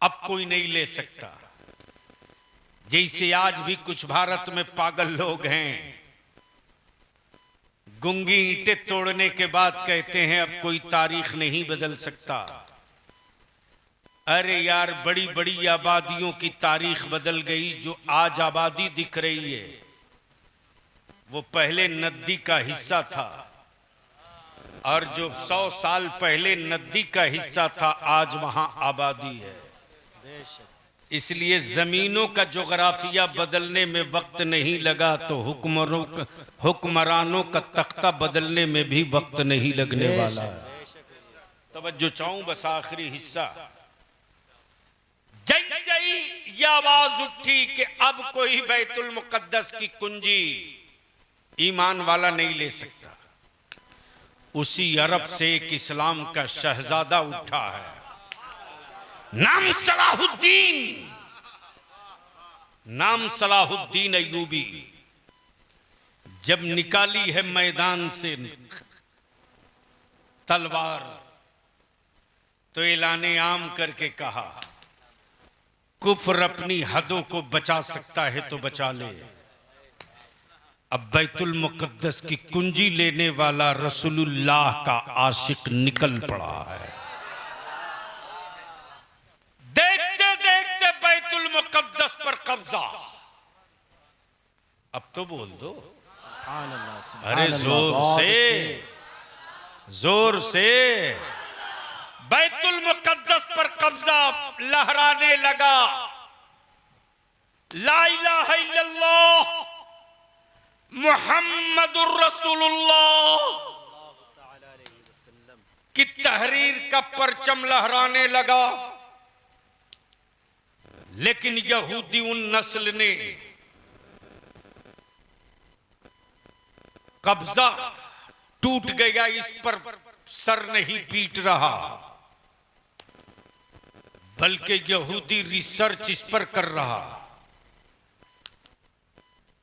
अब कोई नहीं ले सकता। जैसे आज भी कुछ भारत में पागल लोग हैं, गुंगी ईंटें तोड़ने के बाद कहते हैं अब कोई तारीख नहीं बदल सकता। अरे यार, बड़ी बड़ी आबादियों की तारीख बदल गई। जो आज आबादी दिख रही है वो पहले नदी का हिस्सा था, और जो 100 साल पहले नदी का हिस्सा था आज वहां आबादी है। इसलिए जमीनों का जोग्राफिया बदलने में वक्त नहीं लगा तो हुक्मरानों का तख्ता बदलने में भी वक्त नहीं लगने वाला है। तवज्जो चाहूं, बस आखिरी हिस्सा। जैसे ही ये आवाज उठी कि अब कोई बैतुल मुकद्दस की कुंजी ईमान वाला नहीं ले सकता, उसी अरब से एक इस्लाम का शहजादा उठा है, नाम सलाहुद्दीन अय्यूबी। जब निकाली है मैदान से तलवार तो ऐलाने आम करके कहा, कुफ्र अपनी हदों को बचा सकता है तो बचा ले। अब बैतुल मुकद्दस की कुंजी लेने वाला रसूलुल्लाह का आशिक निकल पड़ा है। देखते देखते बैतुल मुकद्दस पर कब्जा। अब तो बोल दो, अरे जोर से बैतुल मुकद्दस पर कब्जा लहराने लगा। ला इलाहा इल्लल्लाह मुहम्मदुर रसूलुल्लाह की तहरीर का परचम लहराने लगा। लेकिन यहूदी उन नस्ल ने कब्जा टूट गया, इस पर सर नहीं पीट रहा, बल्कि यहूदी रिसर्च इस पर कर रहा।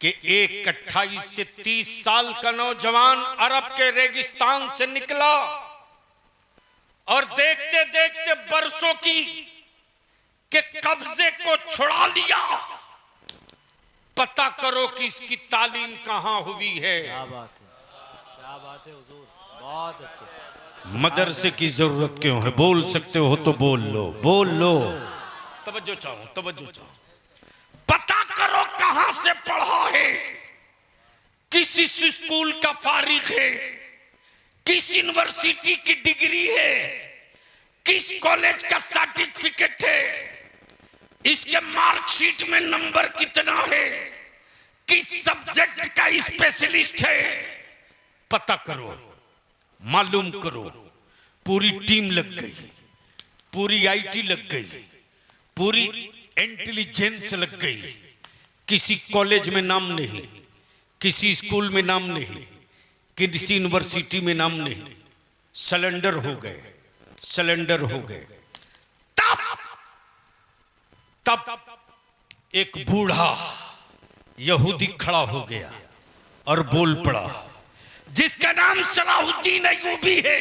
कि एक 28 से 30 साल का नौजवान अरब के रेगिस्तान से निकला और देखते देखते बरसों की के कब्जे को छुड़ा लिया। पता करो कि इसकी तालीम कहां हुई है। क्या बात है हुजूर, बहुत अच्छे। मदरसे की जरूरत क्यों है? बोल सकते हो तो बोल लो, बोल लो। तवज्जो चाहो, तवज्जो चाहो। पता करो कहां से पढ़ा है, किस स्कूल का फारिग है, किस यूनिवर्सिटी की डिग्री है, किस कॉलेज का सर्टिफिकेट है, इसके मार्कशीट में नंबर कितना है, किस सब्जेक्ट का स्पेशलिस्ट है। पता करो, मालूम करो। पूरी टीम लग गई, पूरी आईटी लग गई, पूरी इंटेलिजेंस लग गई। किसी कॉलेज में नाम नहीं, किसी स्कूल में नाम नहीं, किसी यूनिवर्सिटी में नाम नहीं। सिलेंडर हो गए, सिलेंडर हो गए। तब एक बूढ़ा यहूदी खड़ा हो गया और बोल पड़ा, जिसका नाम सलाहुद्दीन अय्यूबी है।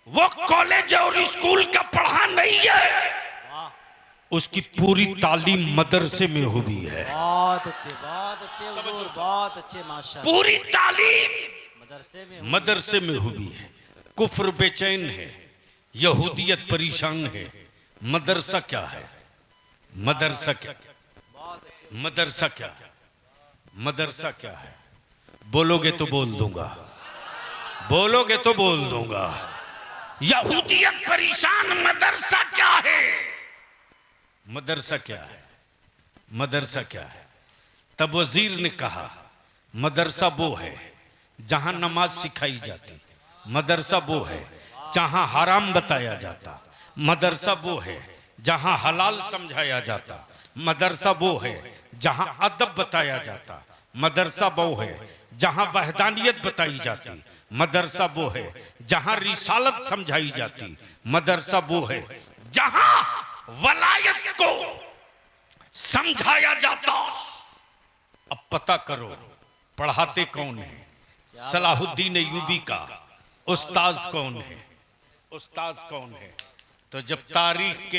वो कॉलेज और स्कूल का पढ़ा नहीं है, उसकी पूरी तालीम मदरसे में हुई है। बहुत अच्छे हुजूर, बहुत अच्छे माशाअल्लाह। पूरी तालीम मदरसे में हुई है। कुफ्र बेचैन है, यहूदियत परेशान है। मदरसा क्या है? मदरसा क्या? मदरसा क्या? मदरसा क्या है? बोलोगे तो बोल दूंगा, बोलोगे तो बोल दूंगा। यहूदियत परेशान, मदरसा क्या है? मदरसा क्या है? मदरसा क्या है? तब वजीर ने कहा, मदरसा वो है जहां नमाज सिखाई जाती, मदरसा वो है जहां हराम बताया जाता, मदरसा वो है जहां हलाल समझाया जाता, मदरसा वो है जहां अदब बताया जाता, मदरसा वो है जहां वहदानियत बताई जाती, मदरसा वो है जहां रिसालत समझाई जाती, मदरसा वो है जहां वलायत को समझाया जाता। अब पता करो पढ़ाते कौन है? सलाहुद्दीन अय्यूबी का उस्ताद कौन है? उस्ताद कौन है? तो जब तारीख के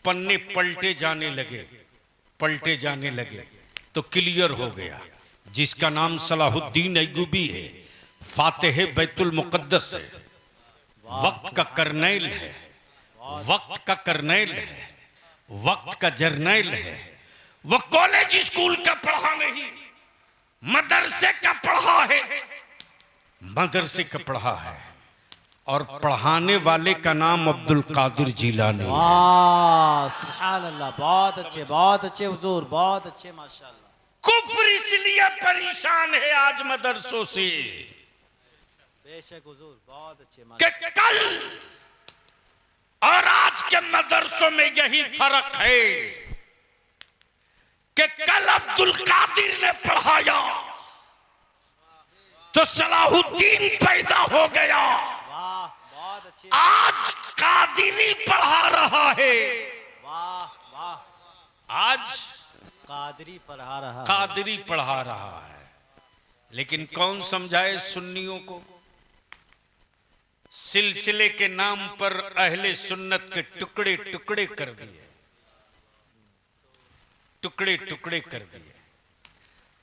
पन्ने पलटे जाने लगे तो क्लियर हो गया, जिसका नाम सलाहुद्दीन अय्यूबी है, फातिह बैतुल मुक़द्दस है, वक्त का करनैल है, वक्त का करनैल है, वक्त का जर्नैल है। वो कॉलेज स्कूल का पढ़ा नहीं, मदरसे का पढ़ा है, मदरसे का पढ़ा है। और पढ़ाने वाले का नाम अब्दुल कादिर जिलानी। वाह सुभान अल्लाह, बहुत अच्छे हुजूर, बहुत अच्छे माशाअल्लाह। कुफ्र इसलिए परेशान है आज मदरसों से, बेशक हुजूर, बहुत अच्छे कि कल और आज के मदरसों में यही फर्क है कि कल अब्दुल कादिर ने पढ़ाया तो सलाहुद्दीन पैदा हो गया, वाह बहुत अच्छे। आज कादिरी पढ़ा रहा है। वाह वाह, आज कादरी पढ़ा रहा, कादिरी पढ़ा रहा है। लेकिन कौन समझाए सुन्नियों को? सिलसिले के नाम पर अहले सुन्नत के टुकड़े टुकड़े कर दिए, टुकड़े टुकड़े कर दिए।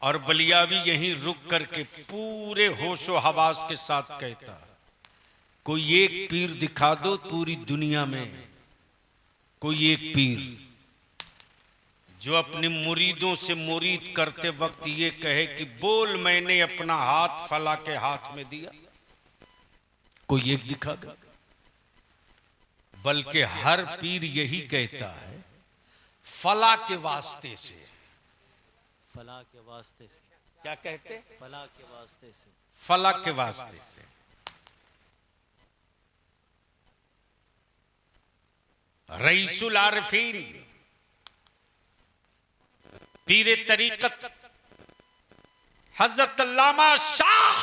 और बलियावी यहीं रुक करके पूरे होशो हवास के साथ कहता, कोई एक पीर दिखा दो पूरी दुनिया में, कोई एक पीर जो अपने मुरीदों से मुरीद करते वक्त ये कहे कि बोल मैंने अपना हाथ फला के हाथ में दिया। कोई एक दिखा दो। बल्कि हर पीर यही कहता है, फला के वास्ते से। फला के वास्ते से क्या कहते? फला के वास्ते से, फला के वास्ते से। रईसुल आरिफीन पीरे तरीकत हजरत अल्लामा शाह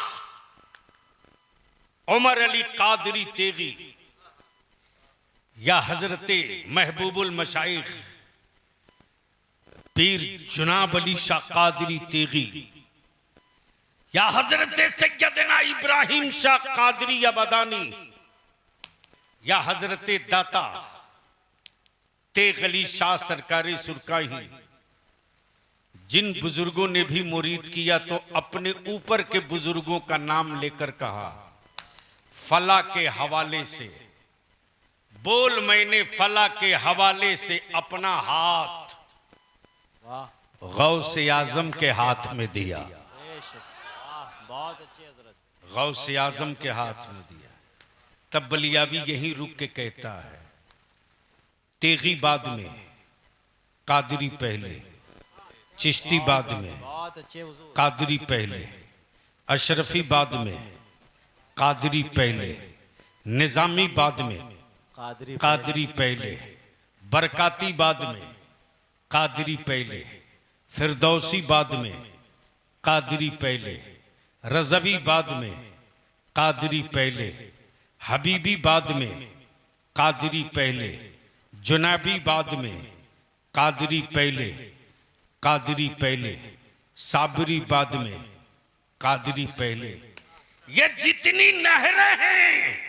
उमर अली कादरी तेगी या हजरत महबूबुल मशाइख पीर जुनाब अली शाह कादरी तेगी या हजरत सैयदना इब्राहिम शाह कादरी अबदानी या हजरत दाता तेग अली शाह सरकारी सुरकाही, जिन बुजुर्गों ने भी मुरीद किया तो अपने ऊपर के बुजुर्गों का नाम लेकर कहा, फला के हवाले से बोल मैंने फला के हवाले से अपना हाथ गौसे आजम के हाथ में दिया। बहुत अच्छे हजरत। गौसे आजम के हाथ में दिया। तब बलियावी यहीं रुक के कहता है, तेगी बाद में, कादरी पहले, चिश्ती बाद में, बहुत अच्छे हुजूर। कादरी पहले, अशरफी बाद में, कादरी पहले, निजामी बाद में, कादरी पहले, बरकाती बाद में, कादरी पहले, फिरदौसी बाद में, कादरी पहले, रज़वी बाद में, कादरी पहले, हबीबी बाद में, कादरी पहले, जुनाबी बाद में, कादरी पहले, कादरी पहले, साबरी बाद में, कादरी पहले। ये जितनी नहरें हैं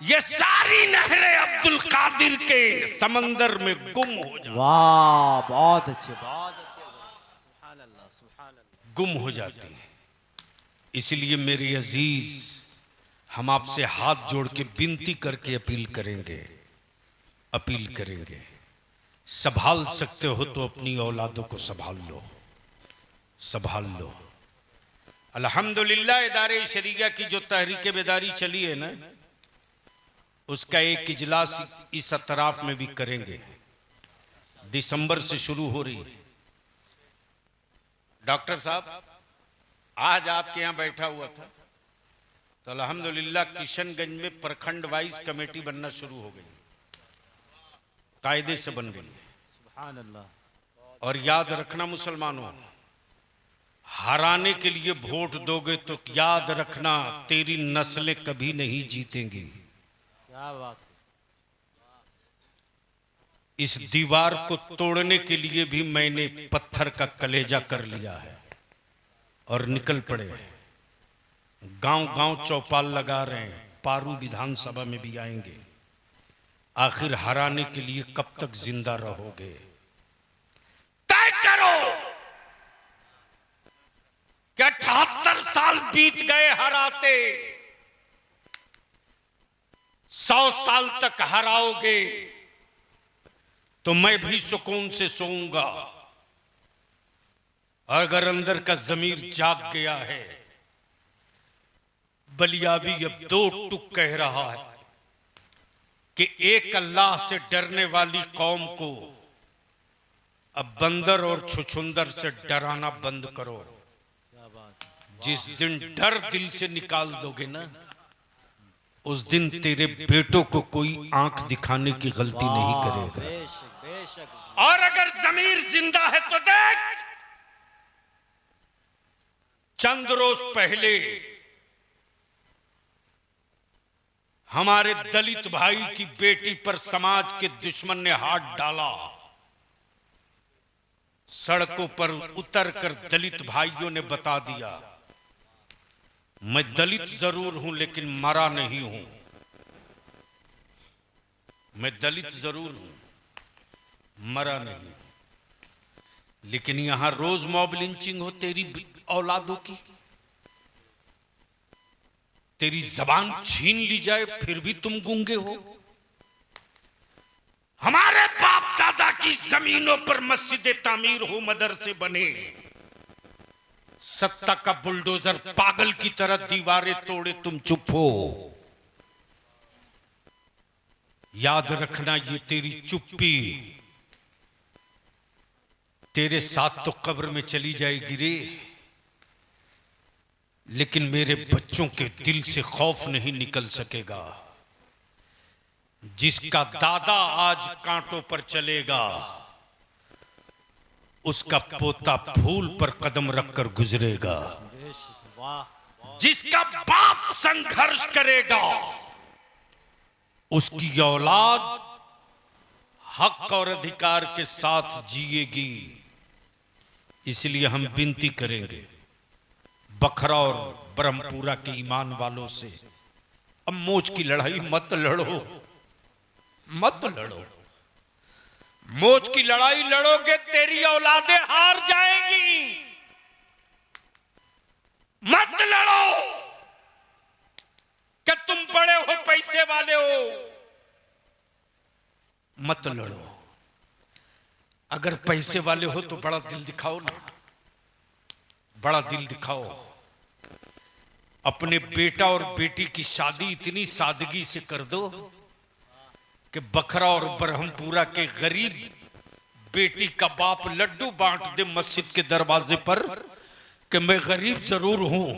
ये सारी नहरें अब्दुल कादिर के समंदर में गुम हो जाती। वाह, बहुत अच्छे, बहुत अच्छे हजरत। सुभान अल्लाह, सुभान अल्लाह। गुम हो जाती है। इसलिए मेरे अजीज, हम आपसे हाथ जोड़ के विनती करके अपील करेंगे, संभाल सकते हो तो अपनी औलादों को संभाल लो। अल्हम्दुलिल्लाह इदारे शरीया की जो तहरीक बेदारी चली है ना, उसका एक इजलास इस अतराफ में भी करेंगे। दिसंबर से शुरू हो रही है। डॉक्टर साहब आज आपके यहाँ बैठा हुआ था तो अल्हम्दुलिल्लाह किशनगंज में प्रखंड वाइज कमेटी बनना शुरू हो गई, कायदे से बन रही है। सुभान अल्लाह। और याद रखना मुसलमानों, हराने के लिए वोट दोगे तो याद रखना तेरी नस्लें कभी नहीं जीतेंगी। क्या बात। इस दीवार को तोड़ने के लिए भी मैंने पत्थर का कलेजा कर लिया है और निकल पड़े। गांव गांव चौपाल लगा रहे हैं, पारू विधानसभा में भी आएंगे। आखिर हराने के लिए कब तक जिंदा रहोगे? तय करो कि 78 साल बीत गए हराते, 100 साल तक हराओगे तो मैं भी सुकून से सोऊंगा। अगर अंदर का जमीर जाग गया है, बलियावी अब 2 टुक कह रहा है कि एक अल्लाह से डरने वाली कौम को अब बंदर और छुछुंदर से डराना बंद करो। जिस दिन डर दिल से निकाल दोगे ना, उस दिन तेरे बेटों को कोई आंख दिखाने की गलती नहीं करेगा। बेशक बेशक। और अगर जमीर जिंदा है तो देख, चंद रोज पहले हमारे दलित भाई की बेटी पर समाज के दुश्मन ने हाथ डाला। सड़कों पर उतरकर दलित भाइयों ने बता दिया, मैं दलित जरूर हूं लेकिन मरा नहीं हूं। मैं दलित जरूर हूं, मरा नहीं। लेकिन यहां रोज मॉब लिंचिंग हो तेरी औलादों की, तेरी जबान छीन ली जाए फिर भी तुम गूंगे हो। हमारे बाप दादा की जमीनों पर मस्जिद तामीर हो, मदरसे बने, सत्ता का बुलडोजर पागल की तरह दीवारें तोड़े, तुम चुप हो। याद रखना ये तेरी चुप्पी तेरे साथ तो कब्र में चली जाएगी रे, लेकिन मेरे बच्चों के दिल से खौफ नहीं निकल सकेगा। जिसका दादा आज कांटों पर चलेगा, उसका पोता फूल पर कदम रखकर गुजरेगा। जिसका बाप संघर्ष करेगा, उसकी औलाद हक और अधिकार के साथ जिएगी। इसलिए हम विनती करेंगे बखरा और ब्रह्मपुरा के ईमान वालों से, अब मोच की लड़ाई मत लड़ो, मत लड़ो। मोच की लड़ाई लड़ोगे तेरी औलादें हार जाएंगी। मत लड़ो कि तुम बड़े हो, पैसे वाले हो, मत लड़ो। अगर पैसे वाले हो तो बड़ा दिल दिखाओ ना, बड़ा दिल दिखाओ। अपने बेटा और बेटी की शादी इतनी सादगी से कर दो कि बखरा और ब्रह्मपुरा के गरीब बेटी का बाप लड्डू बांट दे मस्जिद के दरवाजे पर कि मैं गरीब जरूर हूं,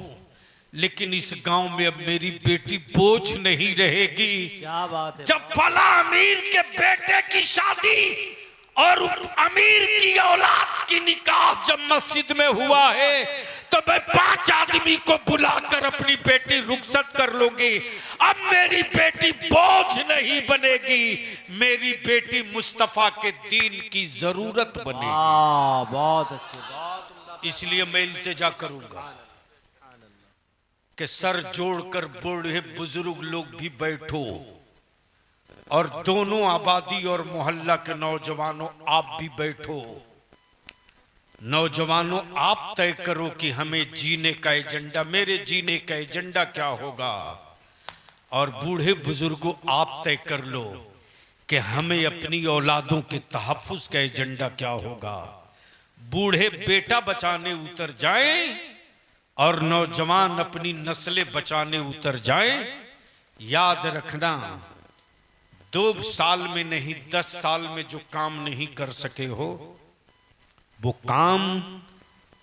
लेकिन इस गांव में अब मेरी बेटी बोझ नहीं रहेगी। क्या बात है। जब फला अमीर के बेटे की शादी और अमीर की औलाद की निकाह जब मस्जिद में हुआ है तो मैं 5 आदमी को बुलाकर अपनी बेटी रुखसत कर लूंगी। अब मेरी बेटी बोझ नहीं बनेगी, मेरी बेटी मुस्तफा के दीन की जरूरत बनेगी। बहुत अच्छे, बहुत उम्दा। इसलिए मैं इल्तिजा करूंगा कि सर जोड़कर बूढ़े बुजुर्ग लोग भी बैठो और दोनों आबादी और मोहल्ला के नौजवानों आप भी बैठो। नौजवानों आप तय करो कि हमें जीने का एजेंडा, मेरे जीने का एजेंडा क्या होगा, और बूढ़े बुजुर्गों आप तय कर लो कि हमें अपनी औलादों के तहफ्फुज का एजेंडा क्या होगा। बूढ़े बेटा बचाने उतर जाएं और नौजवान अपनी नस्लें बचाने उतर जाएं। याद रखना 2 साल में नहीं 10 साल में जो काम नहीं कर सके हो वो काम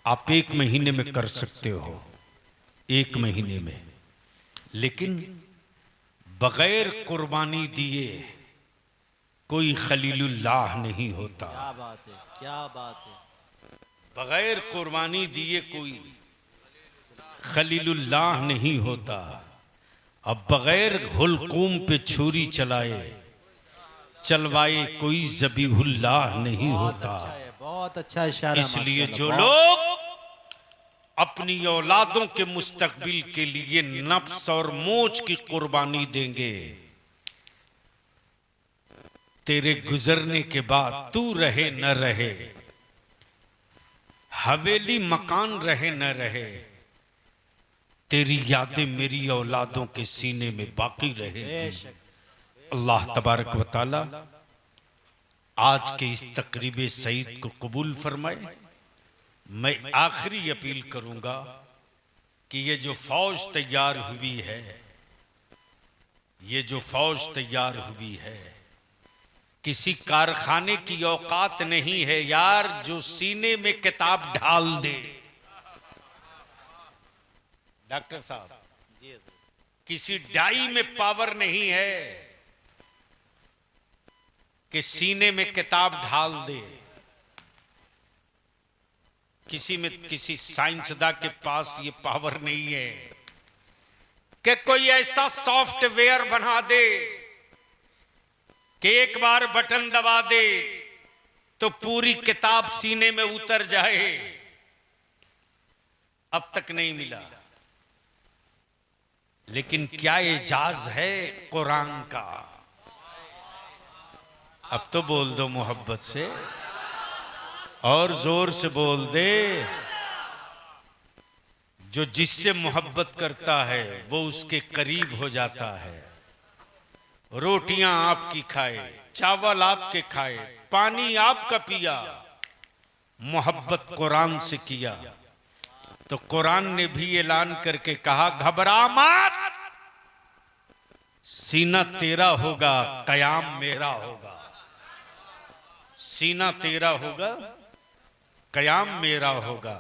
आप 1 महीने में कर सकते हो, 1 महीने में। लेकिन बगैर कुर्बानी दिए कोई खलीलुल्लाह नहीं होता। क्या बात है, क्या बात है। बगैर कुर्बानी दिए कोई खलीलुल्लाह नहीं होता। अब बगैर हुलकूम पे छुरी चलवाए कोई ज़बीहुल्लाह नहीं होता। बहुत अच्छा इशारा। इसलिए जो लोग अपनी औलादों के मुस्तकबिल के लिए नफ्स और मोच की कुर्बानी देंगे, तेरे गुजरने के बाद तू रहे न रहे, हवेली मकान रहे न रहे, तेरी यादें मेरी औलादों के सीने में बाकी रहेगी। अल्लाह तबारक व तआला आज के इस तकरीब सईद को कबूल फरमाए। मैं आखिरी अपील करूंगा कि ये जो फौज तैयार हुई है, ये जो फौज तैयार हुई है, किसी कारखाने की औकात नहीं है यार जो सीने में किताब ढाल दे। डॉक्टर साहब, किसी डाई में पावर नहीं है कि सीने में किताब ढाल दे। किसी साइंसदा के पास ये पावर नहीं है कि कोई ऐसा सॉफ्टवेयर बना दे कि एक बार बटन दबा दे तो पूरी किताब सीने में उतर जाए। अब तक नहीं मिला। लेकिन क्या एजाज है कुरान का। अब तो बोल दो मोहब्बत से, और जोर से बोल दे। जो जिससे मोहब्बत करता है वो उसके करीब हो जाता है। रोटियां आपकी खाए, चावल आपके खाए, पानी आपका पिया, मोहब्बत कुरान से किया तो कुरान ने भी ऐलान करके कहा घबरा मत, सीना तेरा होगा, कयाम मेरा होगा। सीना तेरा होगा, कयाम मेरा होगा।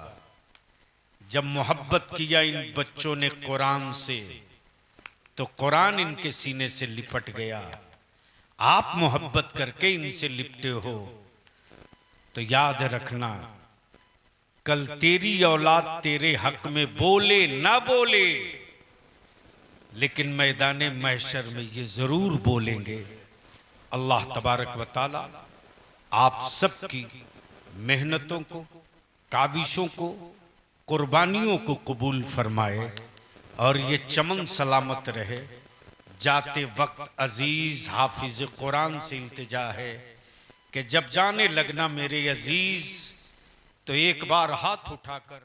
जब मोहब्बत किया इन बच्चों ने कुरान से तो कुरान इनके सीने से लिपट गया। आप मोहब्बत करके इनसे लिपटे हो तो याद रखना कल तेरी औलाद तेरे हक में बोले ना बोले, लेकिन मैदाने महशर में ये जरूर बोलेंगे। अल्लाह तबारक व तआला आप सबकी मेहनतों को, काविशों को, कुर्बानियों को कबूल फरमाए और ये चमन सलामत रहे। जाते वक्त अजीज हाफिज कुरान से इल्तिजा है कि जब जाने लगना मेरे अजीज तो एक बार हाथ उठाकर